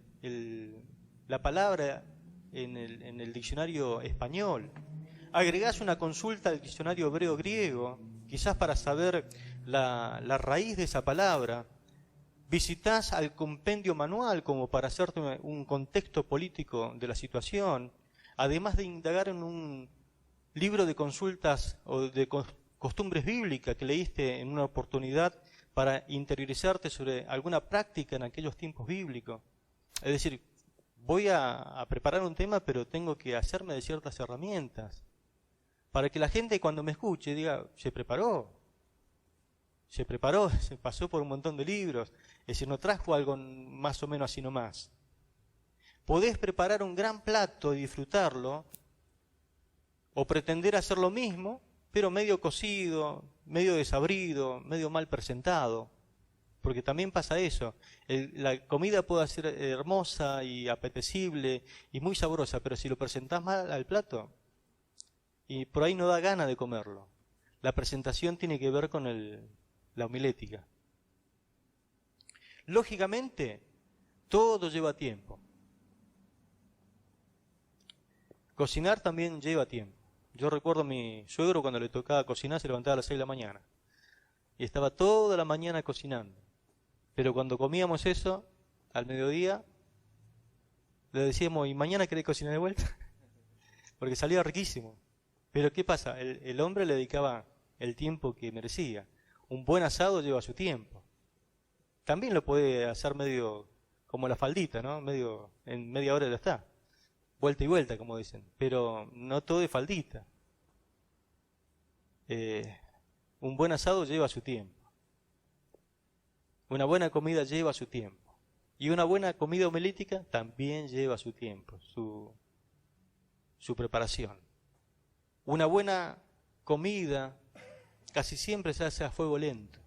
la palabra en el diccionario español. Agregás una consulta al diccionario hebreo-griego, quizás para saber la raíz de esa palabra. Visitás al compendio manual como para hacerte un contexto político de la situación, además de indagar en un libro de consultas o de costumbres bíblicas que leíste en una oportunidad para interiorizarte sobre alguna práctica en aquellos tiempos bíblicos. Es decir, voy a preparar un tema, pero tengo que hacerme de ciertas herramientas para que la gente cuando me escuche diga, se preparó, se pasó por un montón de libros, es decir, no trajo algo más o menos así nomás. Podés preparar un gran plato y disfrutarlo, o pretender hacer lo mismo, pero medio cocido, medio desabrido, medio mal presentado, porque también pasa eso. La comida puede ser hermosa y apetecible y muy sabrosa, pero si lo presentás mal al plato, y por ahí no da gana de comerlo. La presentación tiene que ver con la homilética. Lógicamente, todo lleva tiempo. Cocinar también lleva tiempo. Yo recuerdo a mi suegro cuando le tocaba cocinar, se levantaba a las 6 de la mañana. Y estaba toda la mañana cocinando. Pero cuando comíamos eso, al mediodía, le decíamos, ¿y mañana querés cocinar de vuelta? Porque salía riquísimo. Pero ¿qué pasa? El hombre le dedicaba el tiempo que merecía. Un buen asado lleva su tiempo. También lo puede hacer medio como la faldita, ¿no? En media hora ya está. Vuelta y vuelta, como dicen. Pero no todo es faldita. Un buen asado lleva su tiempo. Una buena comida lleva su tiempo. Y una buena comida homilítica también lleva su tiempo, su preparación. Una buena comida casi siempre se hace a fuego lento.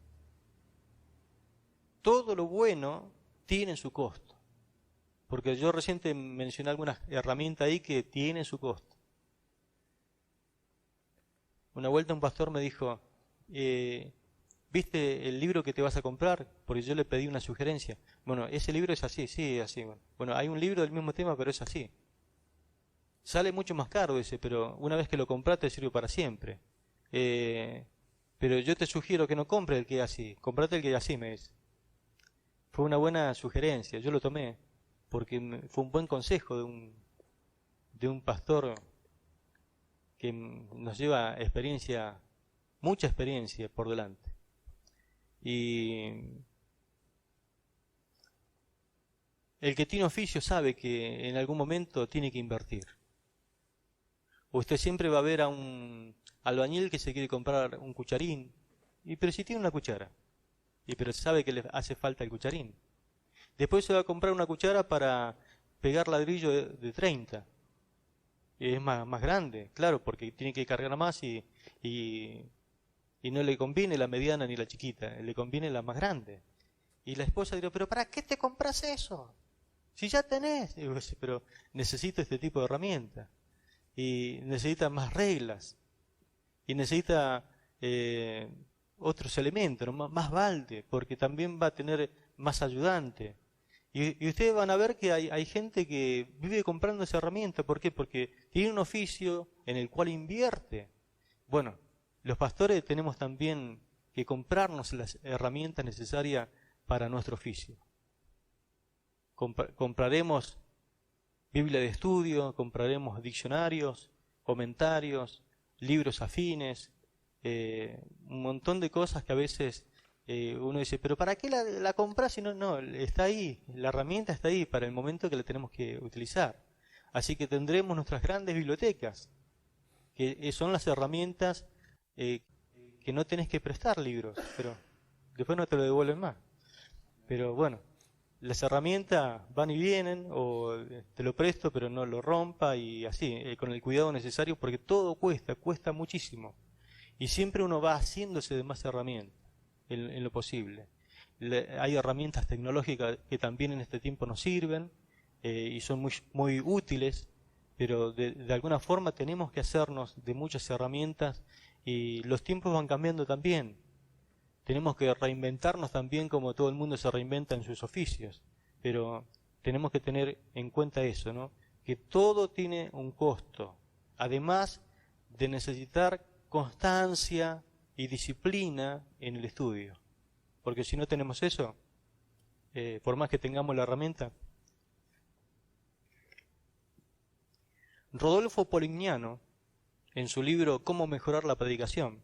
Todo lo bueno tiene su costo. Porque yo recién mencioné algunas herramientas ahí que tienen su costo. Una vuelta un pastor me dijo, ¿viste el libro que te vas a comprar? Porque yo le pedí una sugerencia. Bueno, ese libro es así, sí, es así. Bueno, hay un libro del mismo tema, pero es así. Sale mucho más caro ese, pero una vez que lo compraste sirve para siempre. Pero yo te sugiero que no compres el que es así, comprate el que es así, me dice. Fue una buena sugerencia, yo lo tomé, porque fue un buen consejo de un pastor que nos lleva experiencia, mucha experiencia por delante. Y el que tiene oficio sabe que en algún momento tiene que invertir. Usted siempre va a ver a un albañil que se quiere comprar un cucharín, pero si tiene una cuchara, pero sabe que le hace falta el cucharín. Después se va a comprar una cuchara para pegar ladrillo de 30. Es más grande, claro, porque tiene que cargar más y no le conviene la mediana ni la chiquita, le conviene la más grande. Y la esposa dirá, ¿pero para qué te compras eso? Si ya tenés. Digo, pero necesito este tipo de herramienta. Y necesita más reglas. Y necesita otros elementos, ¿no? Más balde, porque también va a tener más ayudante. Y ustedes van a ver que hay gente que vive comprando esa herramienta. ¿Por qué? Porque tiene un oficio en el cual invierte. Bueno, los pastores tenemos también que comprarnos las herramientas necesarias para nuestro oficio. Compraremos Biblia de estudio, compraremos diccionarios, comentarios, libros afines, un montón de cosas que a veces uno dice, pero ¿para qué la compras si no? No, está ahí, la herramienta está ahí para el momento que la tenemos que utilizar. Así que tendremos nuestras grandes bibliotecas, que son las herramientas que no tenés que prestar libros, pero después no te lo devuelven más. Pero bueno, las herramientas van y vienen, o te lo presto pero no lo rompa, y así, con el cuidado necesario, porque todo cuesta muchísimo. Y siempre uno va haciéndose de más herramientas, en lo posible. Hay herramientas tecnológicas que también en este tiempo nos sirven, y son muy útiles, pero de alguna forma tenemos que hacernos de muchas herramientas, y los tiempos van cambiando también. Tenemos que reinventarnos también como todo el mundo se reinventa en sus oficios, pero tenemos que tener en cuenta eso, ¿no? Que todo tiene un costo, además de necesitar constancia y disciplina en el estudio, porque si no tenemos eso, por más que tengamos la herramienta. Rodolfo Polignano, en su libro Cómo mejorar la predicación,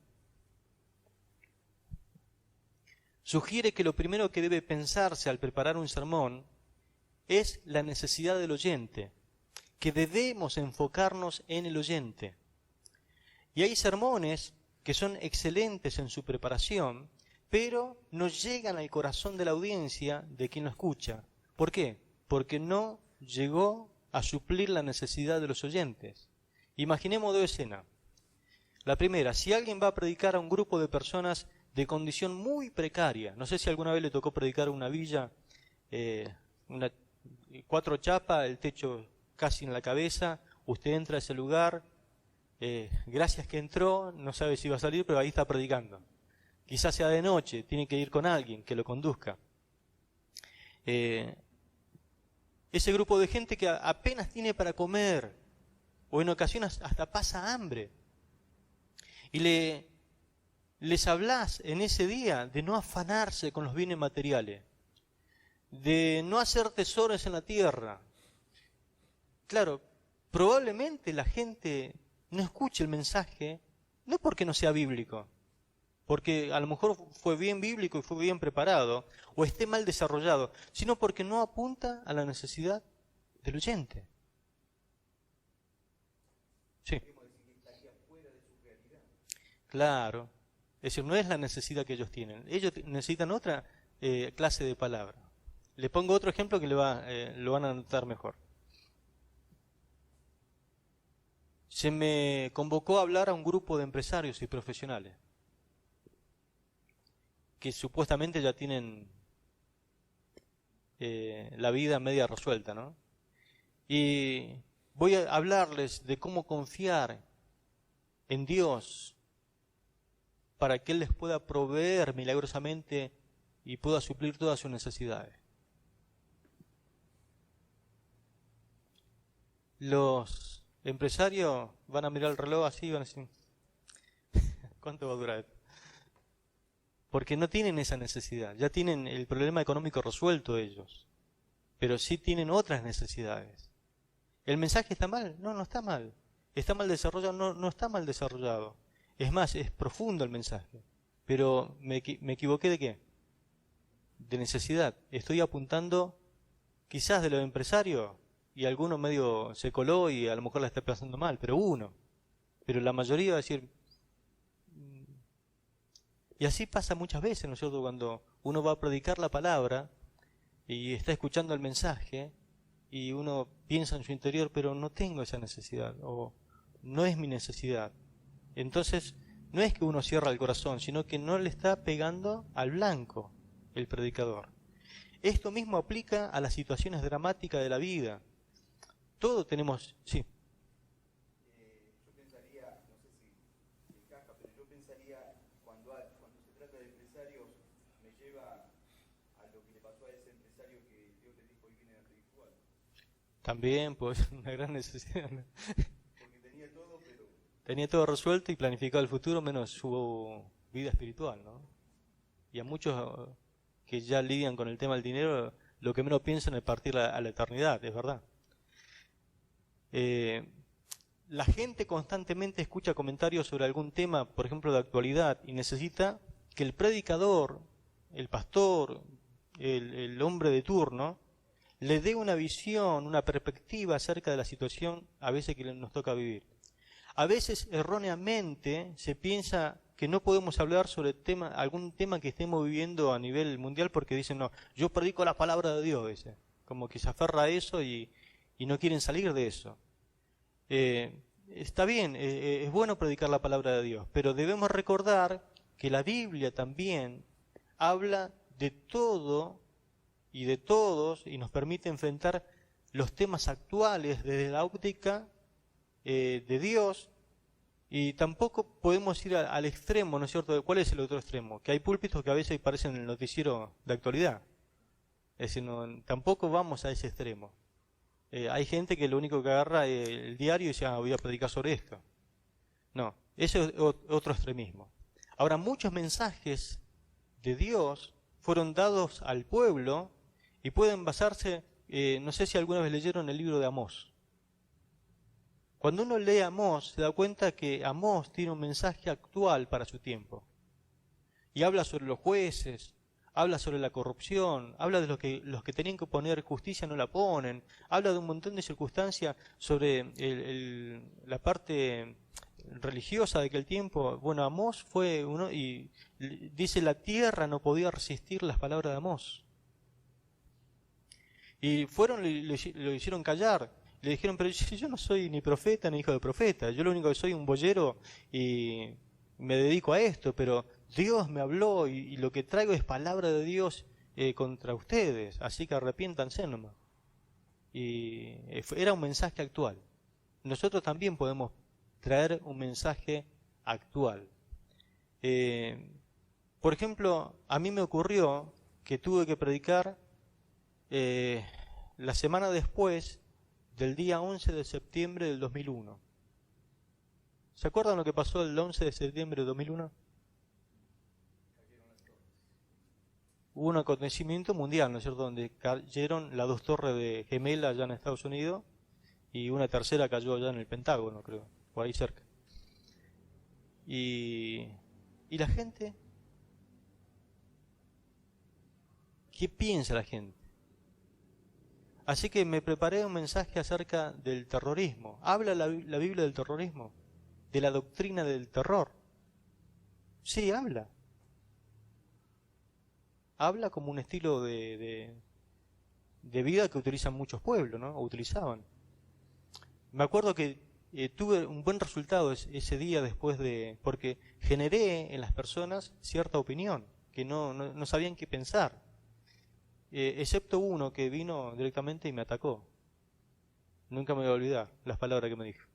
sugiere que lo primero que debe pensarse al preparar un sermón es la necesidad del oyente, que debemos enfocarnos en el oyente. Y hay sermones que son excelentes en su preparación, pero no llegan al corazón de la audiencia de quien lo escucha. ¿Por qué? Porque no llegó a suplir la necesidad de los oyentes. Imaginemos dos escenas. La primera, si alguien va a predicar a un grupo de personas de condición muy precaria, no sé si alguna vez le tocó predicar a una villa, 4 chapas, el techo casi en la cabeza, usted entra a ese lugar, gracias que entró, no sabe si va a salir, pero ahí está predicando. Quizás sea de noche, tiene que ir con alguien que lo conduzca. Ese grupo de gente que apenas tiene para comer, o en ocasiones hasta pasa hambre, y les hablás en ese día de no afanarse con los bienes materiales, de no hacer tesoros en la tierra. Claro, probablemente la gente no escuche el mensaje, no porque no sea bíblico, porque a lo mejor fue bien bíblico y fue bien preparado, o esté mal desarrollado, sino porque no apunta a la necesidad del oyente. Sí. Claro. Es decir, no es la necesidad que ellos tienen. Ellos necesitan otra clase de palabra. Le pongo otro ejemplo que lo van a notar mejor. Se me convocó a hablar a un grupo de empresarios y profesionales que supuestamente ya tienen la vida media resuelta, ¿no? Y voy a hablarles de cómo confiar en Dios para que Él les pueda proveer milagrosamente y pueda suplir todas sus necesidades. Los empresarios van a mirar el reloj así y van a decir, ¿cuánto va a durar esto? Porque no tienen esa necesidad, ya tienen el problema económico resuelto ellos, pero sí tienen otras necesidades. ¿El mensaje está mal? No, no está mal. ¿Está mal desarrollado? No, no está mal desarrollado. Es más, es profundo el mensaje. Pero ¿me equivoqué de qué? De necesidad. Estoy apuntando quizás de los empresarios y alguno medio se coló y a lo mejor la está pasando mal, pero uno. Pero la mayoría va a decir... Y así pasa muchas veces, ¿no es cierto? Cuando uno va a predicar la palabra y está escuchando el mensaje y uno piensa en su interior, pero no tengo esa necesidad o no es mi necesidad. Entonces, no es que uno cierra el corazón, sino que no le está pegando al blanco el predicador. Esto mismo aplica a las situaciones dramáticas de la vida. Todos tenemos... Sí. Yo pensaría, no sé si encaja, pero yo pensaría, cuando se trata de empresarios, me lleva a lo que le pasó a ese empresario que Dios le dijo, hoy viene a espiritual. También, pues, una gran necesidad, ¿no? Porque tenía todo, pero... Tenía todo resuelto y planificado el futuro, menos su vida espiritual, ¿no? Y a muchos que ya lidian con el tema del dinero, lo que menos piensan es partir a la eternidad, es verdad. la gente constantemente escucha comentarios sobre algún tema, por ejemplo, de actualidad, y necesita que el predicador, el pastor, el hombre de turno, le dé una visión, una perspectiva acerca de la situación a veces que nos toca vivir. A veces erróneamente se piensa que no podemos hablar sobre algún tema que estemos viviendo a nivel mundial porque dicen, no, yo predico la palabra de Dios, dice. Como que se aferra a eso y no quieren salir de eso. Está bien, es bueno predicar la palabra de Dios, pero debemos recordar que la Biblia también habla de todo y de todos y nos permite enfrentar los temas actuales desde la óptica de Dios, y tampoco podemos ir al extremo, ¿no es cierto? ¿Cuál es el otro extremo? Que hay púlpitos que a veces parecen el noticiero de actualidad. Es decir, tampoco vamos a ese extremo. Hay gente que lo único que agarra es el diario y dice, voy a predicar sobre esto. No, ese es otro extremismo. Ahora, muchos mensajes de Dios fueron dados al pueblo y pueden basarse, no sé si alguna vez leyeron el libro de Amós. Cuando uno lee Amós, se da cuenta que Amós tiene un mensaje actual para su tiempo. Y habla sobre los jueces, habla sobre la corrupción, habla de los que tenían que poner justicia no la ponen, habla de un montón de circunstancias sobre la parte religiosa de aquel tiempo. Bueno, Amós fue uno y dice la tierra no podía resistir las palabras de Amós. Y fueron y lo hicieron callar. Le dijeron, pero yo no soy ni profeta ni hijo de profeta, yo lo único que soy un boyero y me dedico a esto, pero Dios me habló y lo que traigo es palabra de Dios contra ustedes, así que arrepiéntanse nomás. Y era un mensaje actual. Nosotros también podemos traer un mensaje actual. Por ejemplo, a mí me ocurrió que tuve que predicar la semana después del día 11 de septiembre del 2001. ¿Se acuerdan lo que pasó el 11 de septiembre del 2001? Hubo un acontecimiento mundial, ¿no es cierto?, donde cayeron las dos torres de Gemelas allá en Estados Unidos y una tercera cayó allá en el Pentágono, creo, por ahí cerca. Y la gente, ¿qué piensa la gente? Así que me preparé un mensaje acerca del terrorismo. ¿Habla la Biblia del terrorismo? ¿De la doctrina del terror? Sí, habla. Habla como un estilo de vida que utilizan muchos pueblos, ¿no? O utilizaban. Me acuerdo que tuve un buen resultado ese día porque generé en las personas cierta opinión, que no sabían qué pensar. Excepto uno que vino directamente y me atacó. Nunca me voy a olvidar las palabras que me dijo.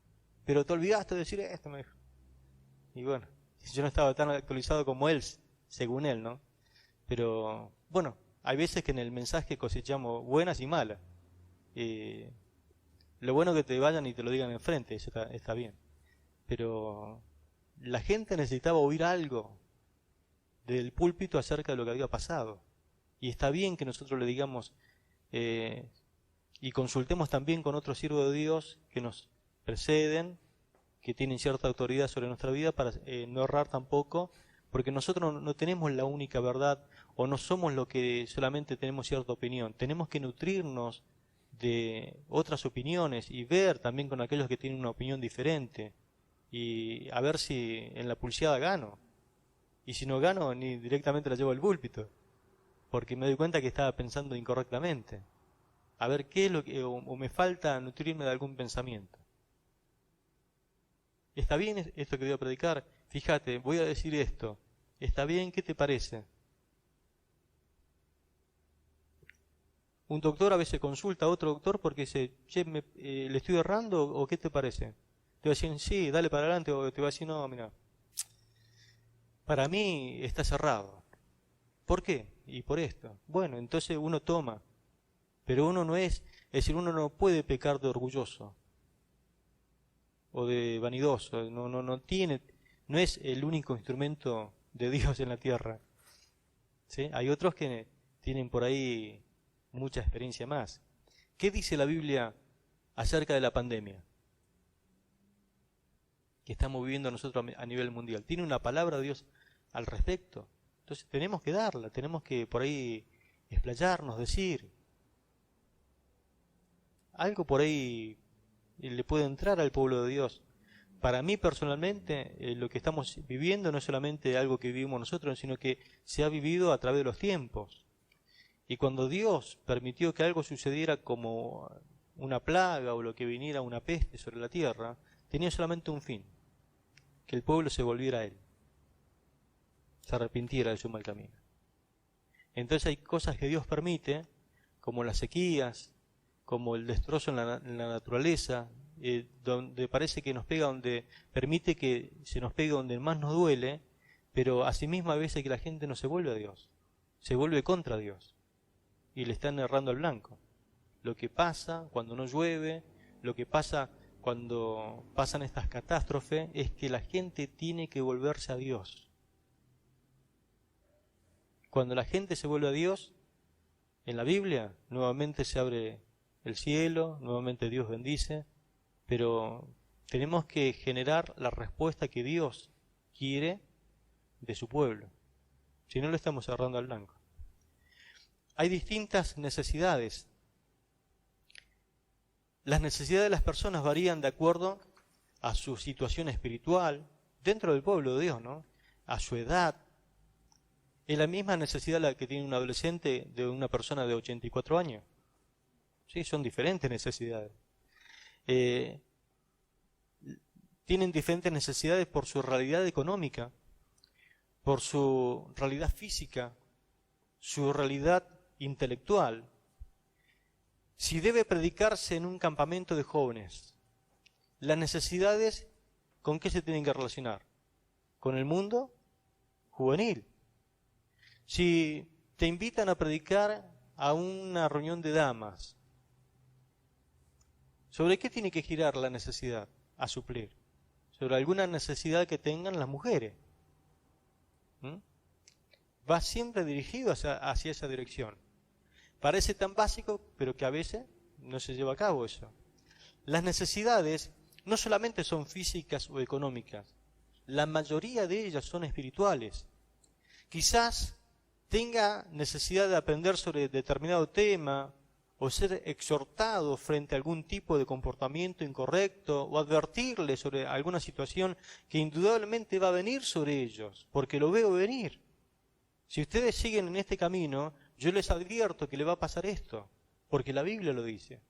Pero te olvidaste de decir esto, me dijo. Y bueno, yo no estaba tan actualizado como él, según él, ¿no? Pero bueno, hay veces que en el mensaje cosechamos buenas y malas. Lo bueno es que te vayan y te lo digan enfrente, eso está bien. Pero la gente necesitaba oír algo del púlpito acerca de lo que había pasado. Y está bien que nosotros le digamos y consultemos también con otros siervos de Dios que nos preceden, que tienen cierta autoridad sobre nuestra vida para no errar tampoco, porque nosotros no tenemos la única verdad o no somos lo que solamente tenemos cierta opinión. Tenemos que nutrirnos de otras opiniones y ver también con aquellos que tienen una opinión diferente y a ver si en la pulseada gano. Y si no gano, ni directamente la llevo al púlpito, porque me doy cuenta que estaba pensando incorrectamente. A ver qué es lo que, o me falta nutrirme de algún pensamiento. ¿Está bien esto que voy a predicar? Fíjate, voy a decir esto. ¿Está bien? ¿Qué te parece? Un doctor a veces consulta a otro doctor porque dice, che, ¿le estoy errando o qué te parece? Te va a decir, sí, dale para adelante, o te va a decir, no, mira, para mí está cerrado. ¿Por qué? Y por esto. Bueno, entonces uno toma, pero uno no es decir, uno no puede pecar de orgulloso o de vanidoso, no es el único instrumento de Dios en la tierra. ¿Sí? Hay otros que tienen por ahí mucha experiencia más. ¿Qué dice la Biblia acerca de la pandemia? que estamos viviendo nosotros a nivel mundial. Tiene una palabra de Dios al respecto. Entonces tenemos que darla, tenemos que por ahí explayarnos, decir. Algo por ahí le puede entrar al pueblo de Dios. Para mí personalmente, lo que estamos viviendo no es solamente algo que vivimos nosotros, sino que se ha vivido a través de los tiempos. Y cuando Dios permitió que algo sucediera como una plaga o lo que viniera una peste sobre la tierra, tenía solamente un fin: que el pueblo se volviera a Él, se arrepintiera de su mal camino. Entonces hay cosas que Dios permite, como las sequías, como el destrozo en la naturaleza, donde parece que nos pega, donde permite que se nos pegue donde más nos duele, pero asimismo a veces que la gente no se vuelve a Dios, se vuelve contra Dios y le están errando al blanco. Lo que pasa cuando no llueve, lo que pasa cuando pasan estas catástrofes, es que la gente tiene que volverse a Dios. Cuando la gente se vuelve a Dios, en la Biblia nuevamente se abre el cielo, nuevamente Dios bendice, pero tenemos que generar la respuesta que Dios quiere de su pueblo. Si no, lo estamos cerrando al blanco. Hay distintas necesidades. Las necesidades de las personas varían de acuerdo a su situación espiritual dentro del pueblo de Dios, ¿no? A su edad. ¿Es la misma necesidad la que tiene un adolescente de una persona de 84 años? Sí, son diferentes necesidades. Tienen diferentes necesidades por su realidad económica, por su realidad física, su realidad intelectual. Si debe predicarse en un campamento de jóvenes, las necesidades, ¿con qué se tienen que relacionar? Con el mundo juvenil. Si te invitan a predicar a una reunión de damas, ¿sobre qué tiene que girar la necesidad a suplir? Sobre alguna necesidad que tengan las mujeres. Va siempre dirigido hacia esa dirección. Parece tan básico, pero que a veces no se lleva a cabo eso. Las necesidades no solamente son físicas o económicas, la mayoría de ellas son espirituales. Quizás tenga necesidad de aprender sobre determinado tema, o ser exhortado frente a algún tipo de comportamiento incorrecto, o advertirle sobre alguna situación que indudablemente va a venir sobre ellos, porque lo veo venir. Si ustedes siguen en este camino, yo les advierto que le va a pasar esto, porque la Biblia lo dice.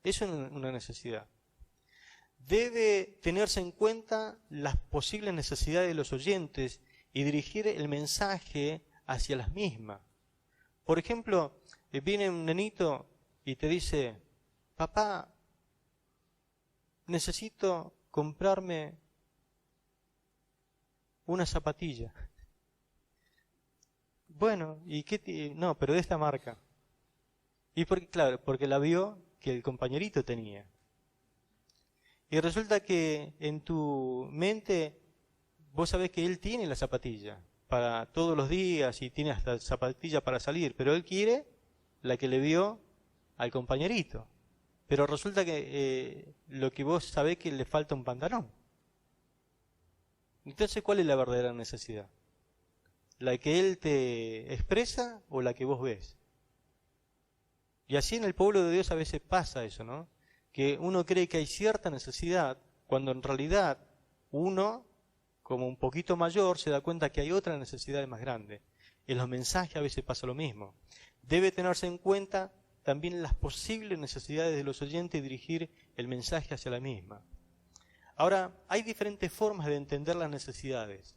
Eso es una necesidad. Debe tenerse en cuenta las posibles necesidades de los oyentes y dirigir el mensaje hacia las mismas. Por ejemplo, viene un nenito y te dice: papá, necesito comprarme una zapatilla. Bueno, ¿y qué? No, pero de esta marca. Y porque la vio que el compañerito tenía. Y resulta que en tu mente vos sabés que él tiene la zapatilla para todos los días y tiene hasta zapatilla para salir, pero él quiere la que le vio al compañerito. Pero resulta que lo que vos sabés que le falta un pantalón. Entonces, ¿cuál es la verdadera necesidad? ¿La que él te expresa o la que vos ves? Y así en el pueblo de Dios a veces pasa eso, ¿no? Que uno cree que hay cierta necesidad, cuando en realidad uno, como un poquito mayor, se da cuenta que hay otra necesidad más grande. En los mensajes a veces pasa lo mismo. Debe tenerse en cuenta también las posibles necesidades de los oyentes y dirigir el mensaje hacia la misma. Ahora, hay diferentes formas de entender las necesidades.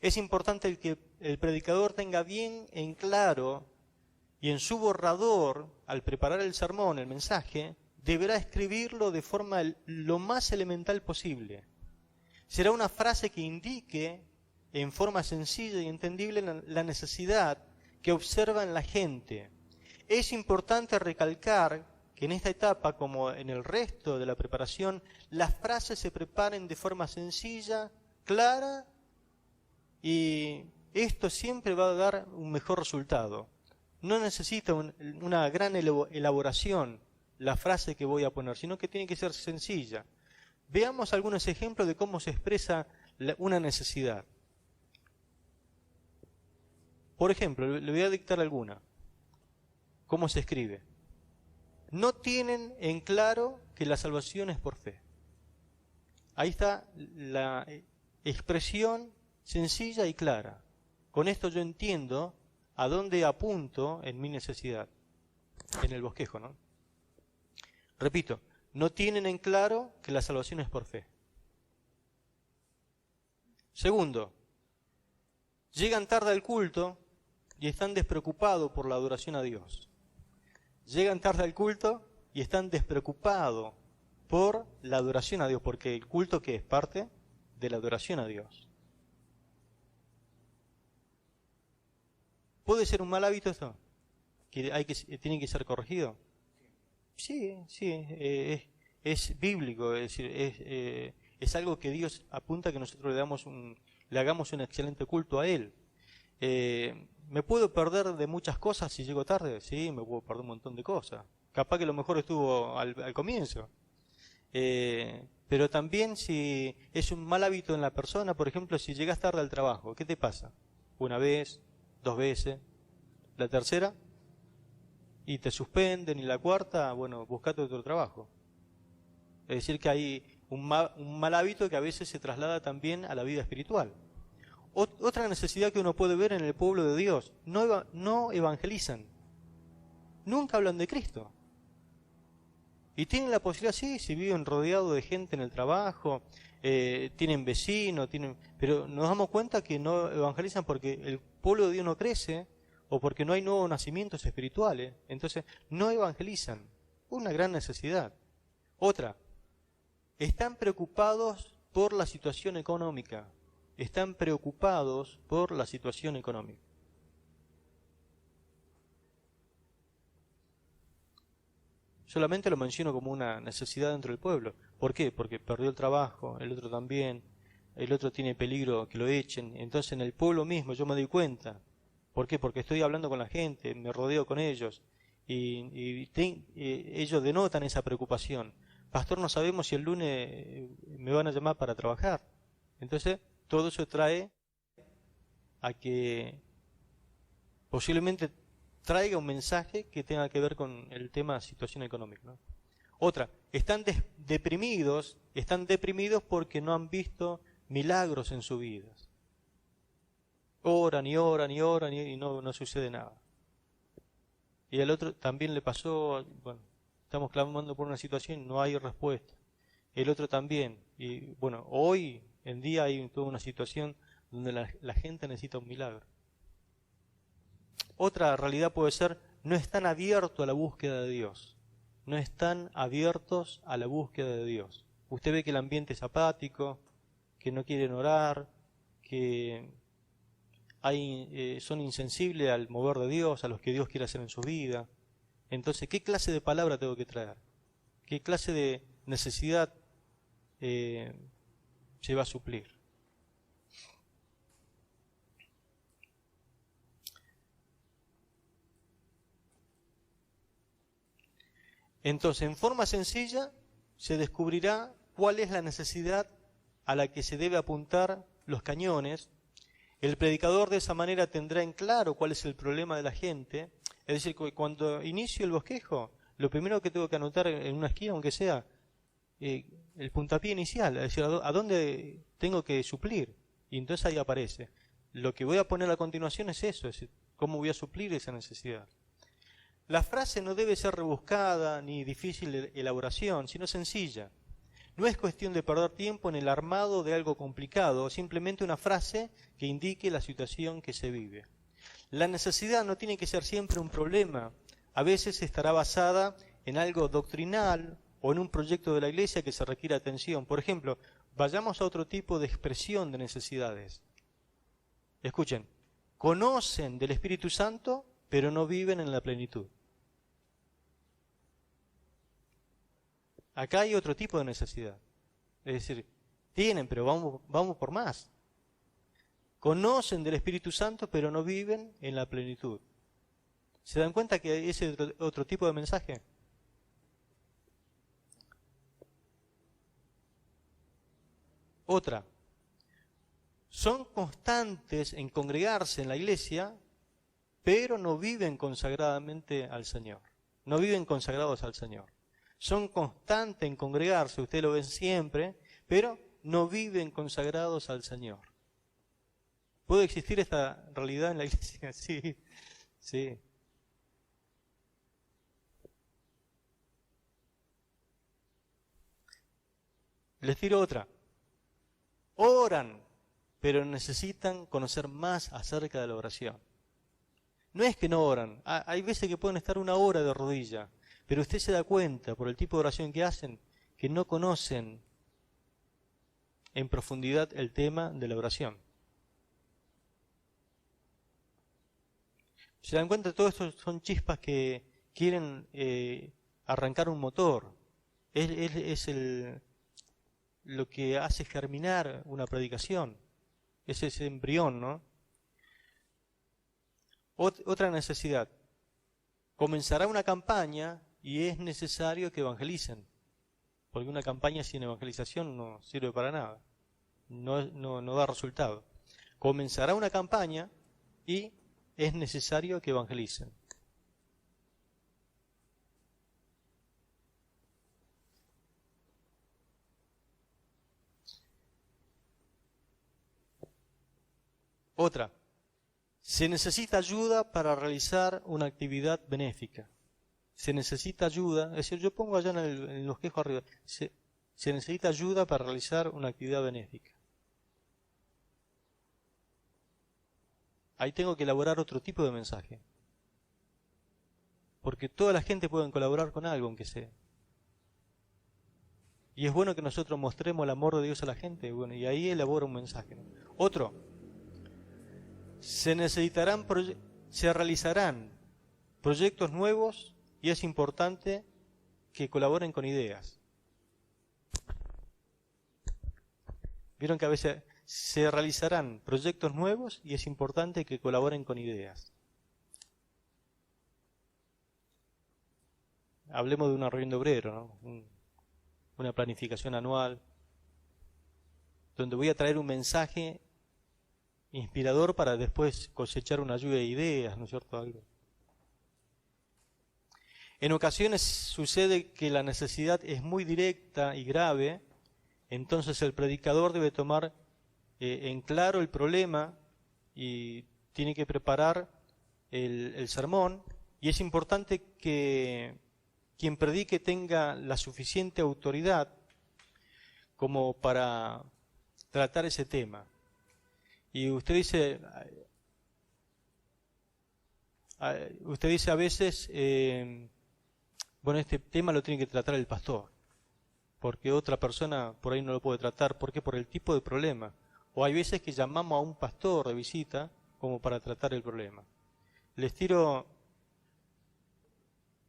Es importante que el predicador tenga bien en claro y en su borrador, al preparar el sermón, el mensaje, deberá escribirlo de forma lo más elemental posible. Será una frase que indique en forma sencilla y entendible la necesidad que observa en la gente. Es importante recalcar que en esta etapa, como en el resto de la preparación, las frases se preparen de forma sencilla, clara, y esto siempre va a dar un mejor resultado. No necesita una gran elaboración la frase que voy a poner, sino que tiene que ser sencilla. Veamos algunos ejemplos de cómo se expresa una necesidad. Por ejemplo, le voy a dictar alguna. ¿Cómo se escribe? No tienen en claro que la salvación es por fe. Ahí está la expresión sencilla y clara. Con esto yo entiendo a dónde apunto en mi necesidad. En el bosquejo, ¿no? Repito, no tienen en claro que la salvación es por fe. Segundo, llegan tarde al culto y están despreocupados por la adoración a Dios. Llegan tarde al culto y están despreocupados por la adoración a Dios, porque el culto que es parte de la adoración a Dios. ¿Puede ser un mal hábito esto? ¿Tiene que ser corregido? Sí, es bíblico, es decir, es algo que Dios apunta que nosotros le hagamos un excelente culto a Él. ¿Me puedo perder de muchas cosas si llego tarde? Sí, me puedo perder un montón de cosas. Capaz que lo mejor estuvo al comienzo. Pero también si es un mal hábito en la persona, por ejemplo, si llegas tarde al trabajo, ¿qué te pasa? Una vez, 2 veces, la tercera, y te suspenden, y la cuarta, bueno, buscate otro trabajo. Es decir, que hay un mal hábito que a veces se traslada también a la vida espiritual. Otra necesidad que uno puede ver en el pueblo de Dios, no evangelizan, nunca hablan de Cristo. Y tienen la posibilidad, sí, si viven rodeados de gente en el trabajo, tienen vecinos, pero nos damos cuenta que no evangelizan porque el pueblo de Dios no crece o porque no hay nuevos nacimientos espirituales. Entonces, no evangelizan. Una gran necesidad. Otra, están preocupados por la situación económica. Están preocupados por la situación económica. Solamente lo menciono como una necesidad dentro del pueblo. ¿Por qué? Porque perdió el trabajo, el otro también, el otro tiene peligro que lo echen. Entonces en el pueblo mismo yo me doy cuenta. ¿Por qué? Porque estoy hablando con la gente, me rodeo con ellos y ellos denotan esa preocupación. Pastor, no sabemos si el lunes me van a llamar para trabajar. Entonces todo eso trae a que posiblemente traiga un mensaje que tenga que ver con el tema situación económica, ¿no? Otra, están deprimidos porque no han visto milagros en sus vidas. Oran y oran y oran y no sucede nada. Y al otro también le pasó, bueno, estamos clamando por una situación y no hay respuesta. El otro también. Y bueno, hoy en día hay toda una situación donde la gente necesita un milagro. Otra realidad puede ser, no están abiertos a la búsqueda de Dios. No están abiertos a la búsqueda de Dios. Usted ve que el ambiente es apático, que no quieren orar, que son insensibles al mover de Dios, a lo que Dios quiere hacer en su vida. Entonces, ¿qué clase de palabra tengo que traer? ¿Qué clase de necesidad se va a suplir? Entonces, en forma sencilla, se descubrirá cuál es la necesidad a la que se debe apuntar los cañones. El predicador de esa manera tendrá en claro cuál es el problema de la gente. Es decir, cuando inicio el bosquejo, lo primero que tengo que anotar en una esquina, aunque sea el puntapié inicial, es decir, a dónde tengo que suplir. Y entonces ahí aparece. Lo que voy a poner a continuación es eso, es decir, cómo voy a suplir esa necesidad. La frase no debe ser rebuscada ni difícil de elaboración, sino sencilla. No es cuestión de perder tiempo en el armado de algo complicado, simplemente una frase que indique la situación que se vive. La necesidad no tiene que ser siempre un problema. A veces estará basada en algo doctrinal o en un proyecto de la iglesia que se requiere atención. Por ejemplo, vayamos a otro tipo de expresión de necesidades. Escuchen, conocen del Espíritu Santo, pero no viven en la plenitud. Acá hay otro tipo de necesidad. Es decir, tienen, pero vamos por más. Conocen del Espíritu Santo, pero no viven en la plenitud. ¿Se dan cuenta que ese es otro tipo de mensaje? Otra, son constantes en congregarse en la iglesia, pero no viven consagradamente al Señor. No viven consagrados al Señor. Son constantes en congregarse, ustedes lo ven siempre, pero no viven consagrados al Señor. ¿Puede existir esta realidad en la iglesia? Sí, sí. Les tiro otra. Oran, pero necesitan conocer más acerca de la oración. No es que no oran. Hay veces que pueden estar 1 hora de rodilla, pero usted se da cuenta por el tipo de oración que hacen que no conocen en profundidad el tema de la oración. Se dan cuenta, todo esto son chispas que quieren arrancar un motor. Es lo que hace germinar una predicación. Es ese embrión, ¿no? Otra necesidad. Comenzará una campaña y es necesario que evangelicen. Porque una campaña sin evangelización no sirve para nada. No da resultado. Comenzará una campaña y es necesario que evangelicen. Otra, se necesita ayuda para realizar una actividad benéfica. Se necesita ayuda, es decir, yo pongo allá en los quejos arriba, se necesita ayuda para realizar una actividad benéfica. Ahí tengo que elaborar otro tipo de mensaje. Porque toda la gente puede colaborar con algo, aunque sea. Y es bueno que nosotros mostremos el amor de Dios a la gente, bueno, y ahí elabora un mensaje, ¿no? Otro, se realizarán proyectos nuevos y es importante que colaboren con ideas. Vieron que a veces se realizarán proyectos nuevos y es importante que colaboren con ideas. Hablemos de una reunión de obreros, ¿no? Una planificación anual, donde voy a traer un mensaje inspirador para después cosechar una lluvia de ideas, ¿no es cierto? Algo. En ocasiones sucede que la necesidad es muy directa y grave, entonces el predicador debe tomar en claro el problema y tiene que preparar el sermón, y es importante que quien predique tenga la suficiente autoridad como para tratar ese tema. Y usted dice a veces, bueno, este tema lo tiene que tratar el pastor, porque otra persona por ahí no lo puede tratar, porque por el tipo de problema. O hay veces que llamamos a un pastor de visita como para tratar el problema. Les tiro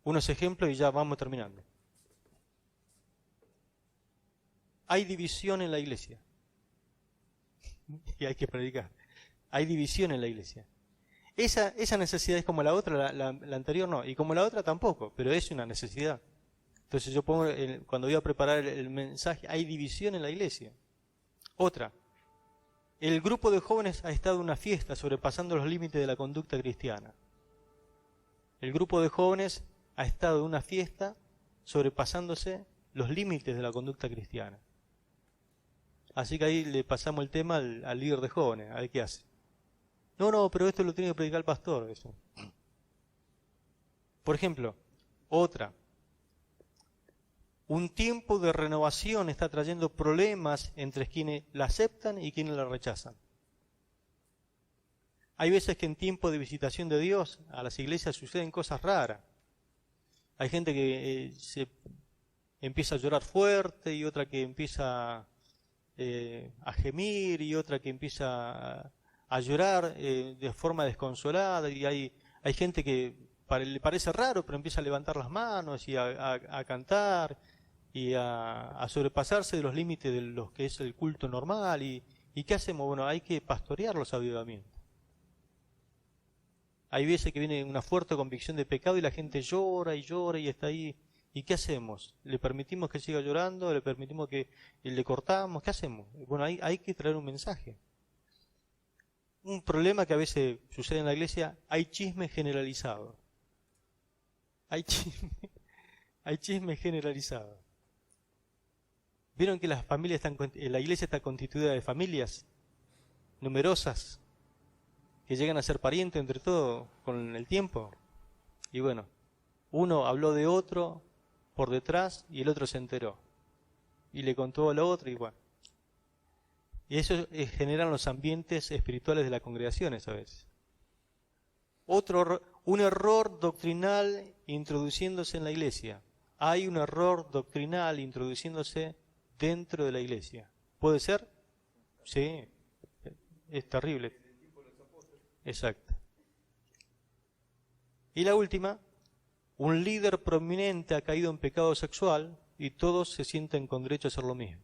unos ejemplos y ya vamos terminando. Hay división en la iglesia. Y hay que predicar. Hay división en la iglesia. Esa necesidad es como la otra, la anterior no, y como la otra tampoco, pero es una necesidad. Entonces yo pongo, cuando voy a preparar el mensaje, hay división en la iglesia. Otra, el grupo de jóvenes ha estado en una fiesta sobrepasando los límites de la conducta cristiana. El grupo de jóvenes ha estado en una fiesta sobrepasándose los límites de la conducta cristiana. Así que ahí le pasamos el tema al líder de jóvenes, a ver qué hace. No, pero esto lo tiene que predicar el pastor. Eso. Por ejemplo, otra. Un tiempo de renovación está trayendo problemas entre quienes la aceptan y quienes la rechazan. Hay veces que en tiempo de visitación de Dios a las iglesias suceden cosas raras. Hay gente que se empieza a llorar fuerte y otra que empieza a gemir y otra que empieza a llorar de forma desconsolada, y hay gente que le parece raro pero empieza a levantar las manos y a cantar y a sobrepasarse de los límites de lo que es el culto normal. ¿Y qué hacemos? Bueno, hay que pastorear los avivamientos. Hay veces que viene una fuerte convicción de pecado y la gente llora y está ahí ¿Y qué hacemos? ¿Le permitimos que siga llorando? ¿Le permitimos que le cortamos? ¿Qué hacemos? Bueno, hay que traer un mensaje. Un problema que a veces sucede en la iglesia, hay chisme generalizado. Hay chisme generalizado. ¿Vieron que la iglesia está constituida de familias numerosas que llegan a ser parientes entre todos con el tiempo? Y bueno, uno habló de otro por detrás y el otro se enteró. Y le contó al otro y bueno. Y eso generan los ambientes espirituales de las congregaciones a veces. Un error doctrinal introduciéndose en la iglesia. Hay un error doctrinal introduciéndose dentro de la iglesia. ¿Puede ser? Sí, es terrible. Exacto. Y la última, un líder prominente ha caído en pecado sexual y todos se sienten con derecho a hacer lo mismo.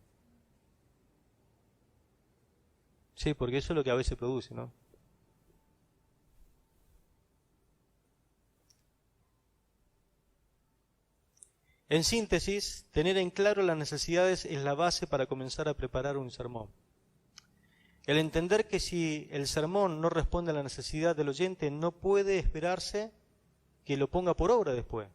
Sí, porque eso es lo que a veces produce, ¿no? En síntesis, tener en claro las necesidades es la base para comenzar a preparar un sermón. El entender que si el sermón no responde a la necesidad del oyente, no puede esperarse que lo ponga por obra después.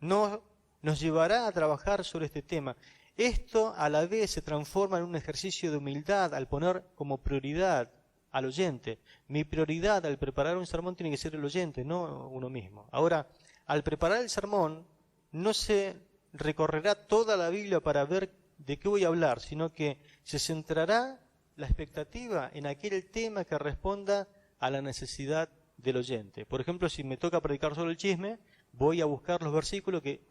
No nos llevará a trabajar sobre este tema. Esto a la vez se transforma en un ejercicio de humildad al poner como prioridad al oyente. Mi prioridad al preparar un sermón tiene que ser el oyente, no uno mismo. Ahora, al preparar el sermón, no se recorrerá toda la Biblia para ver de qué voy a hablar, sino que se centrará la expectativa en aquel tema que responda a la necesidad del oyente. Por ejemplo, si me toca predicar sobre el chisme, voy a buscar los versículos que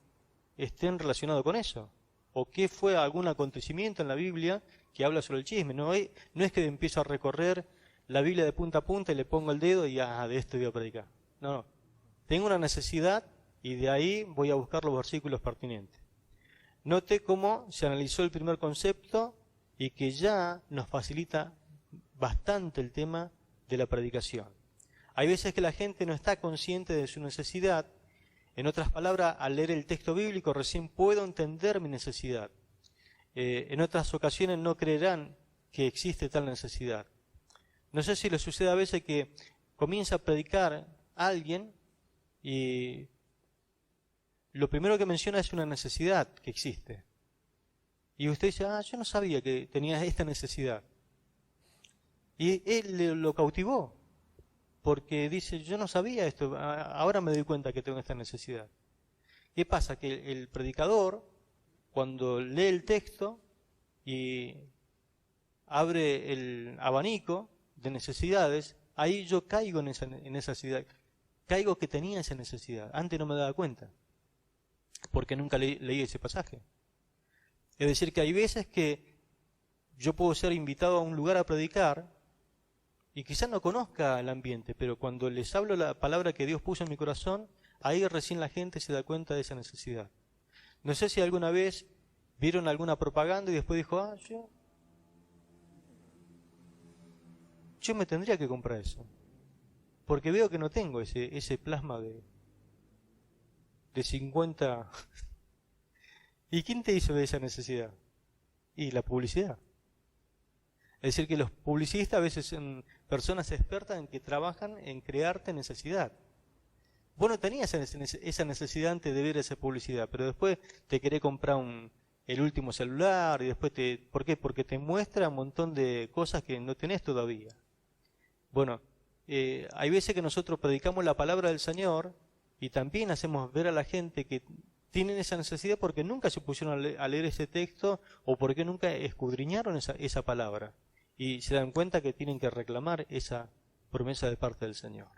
estén relacionados con eso. O qué fue algún acontecimiento en la Biblia que habla sobre el chisme. No es que empiezo a recorrer la Biblia de punta a punta y le pongo el dedo y de esto voy a predicar. No. Tengo una necesidad y de ahí voy a buscar los versículos pertinentes. Note cómo se analizó el primer concepto y que ya nos facilita bastante el tema de la predicación. Hay veces que la gente no está consciente de su necesidad. En otras palabras, al leer el texto bíblico recién puedo entender mi necesidad. En otras ocasiones no creerán que existe tal necesidad. No sé si les sucede a veces que comienza a predicar a alguien y lo primero que menciona es una necesidad que existe. Y usted dice, yo no sabía que tenía esta necesidad. Y él lo cautivó, porque dice, yo no sabía esto, ahora me doy cuenta que tengo esta necesidad. ¿Qué pasa? Que el predicador, cuando lee el texto y abre el abanico de necesidades, ahí yo caigo en esa necesidad, caigo que tenía esa necesidad. Antes no me daba cuenta, porque nunca leí ese pasaje. Es decir, que hay veces que yo puedo ser invitado a un lugar a predicar y quizás no conozca el ambiente, pero cuando les hablo la palabra que Dios puso en mi corazón, ahí recién la gente se da cuenta de esa necesidad. No sé si alguna vez vieron alguna propaganda y después dijo, yo me tendría que comprar eso, porque veo que no tengo ese plasma de 50... ¿Y quién te hizo de esa necesidad? Y la publicidad. Es decir, que los publicistas a veces son personas expertas en que trabajan en crearte necesidad. Vos no tenías esa necesidad antes de ver esa publicidad, pero después te querés comprar el último celular y después ¿por qué? Porque te muestra un montón de cosas que no tenés todavía. Bueno, hay veces que nosotros predicamos la palabra del Señor y también hacemos ver a la gente que tienen esa necesidad porque nunca se pusieron a leer ese texto o porque nunca escudriñaron esa palabra y se dan cuenta que tienen que reclamar esa promesa de parte del Señor.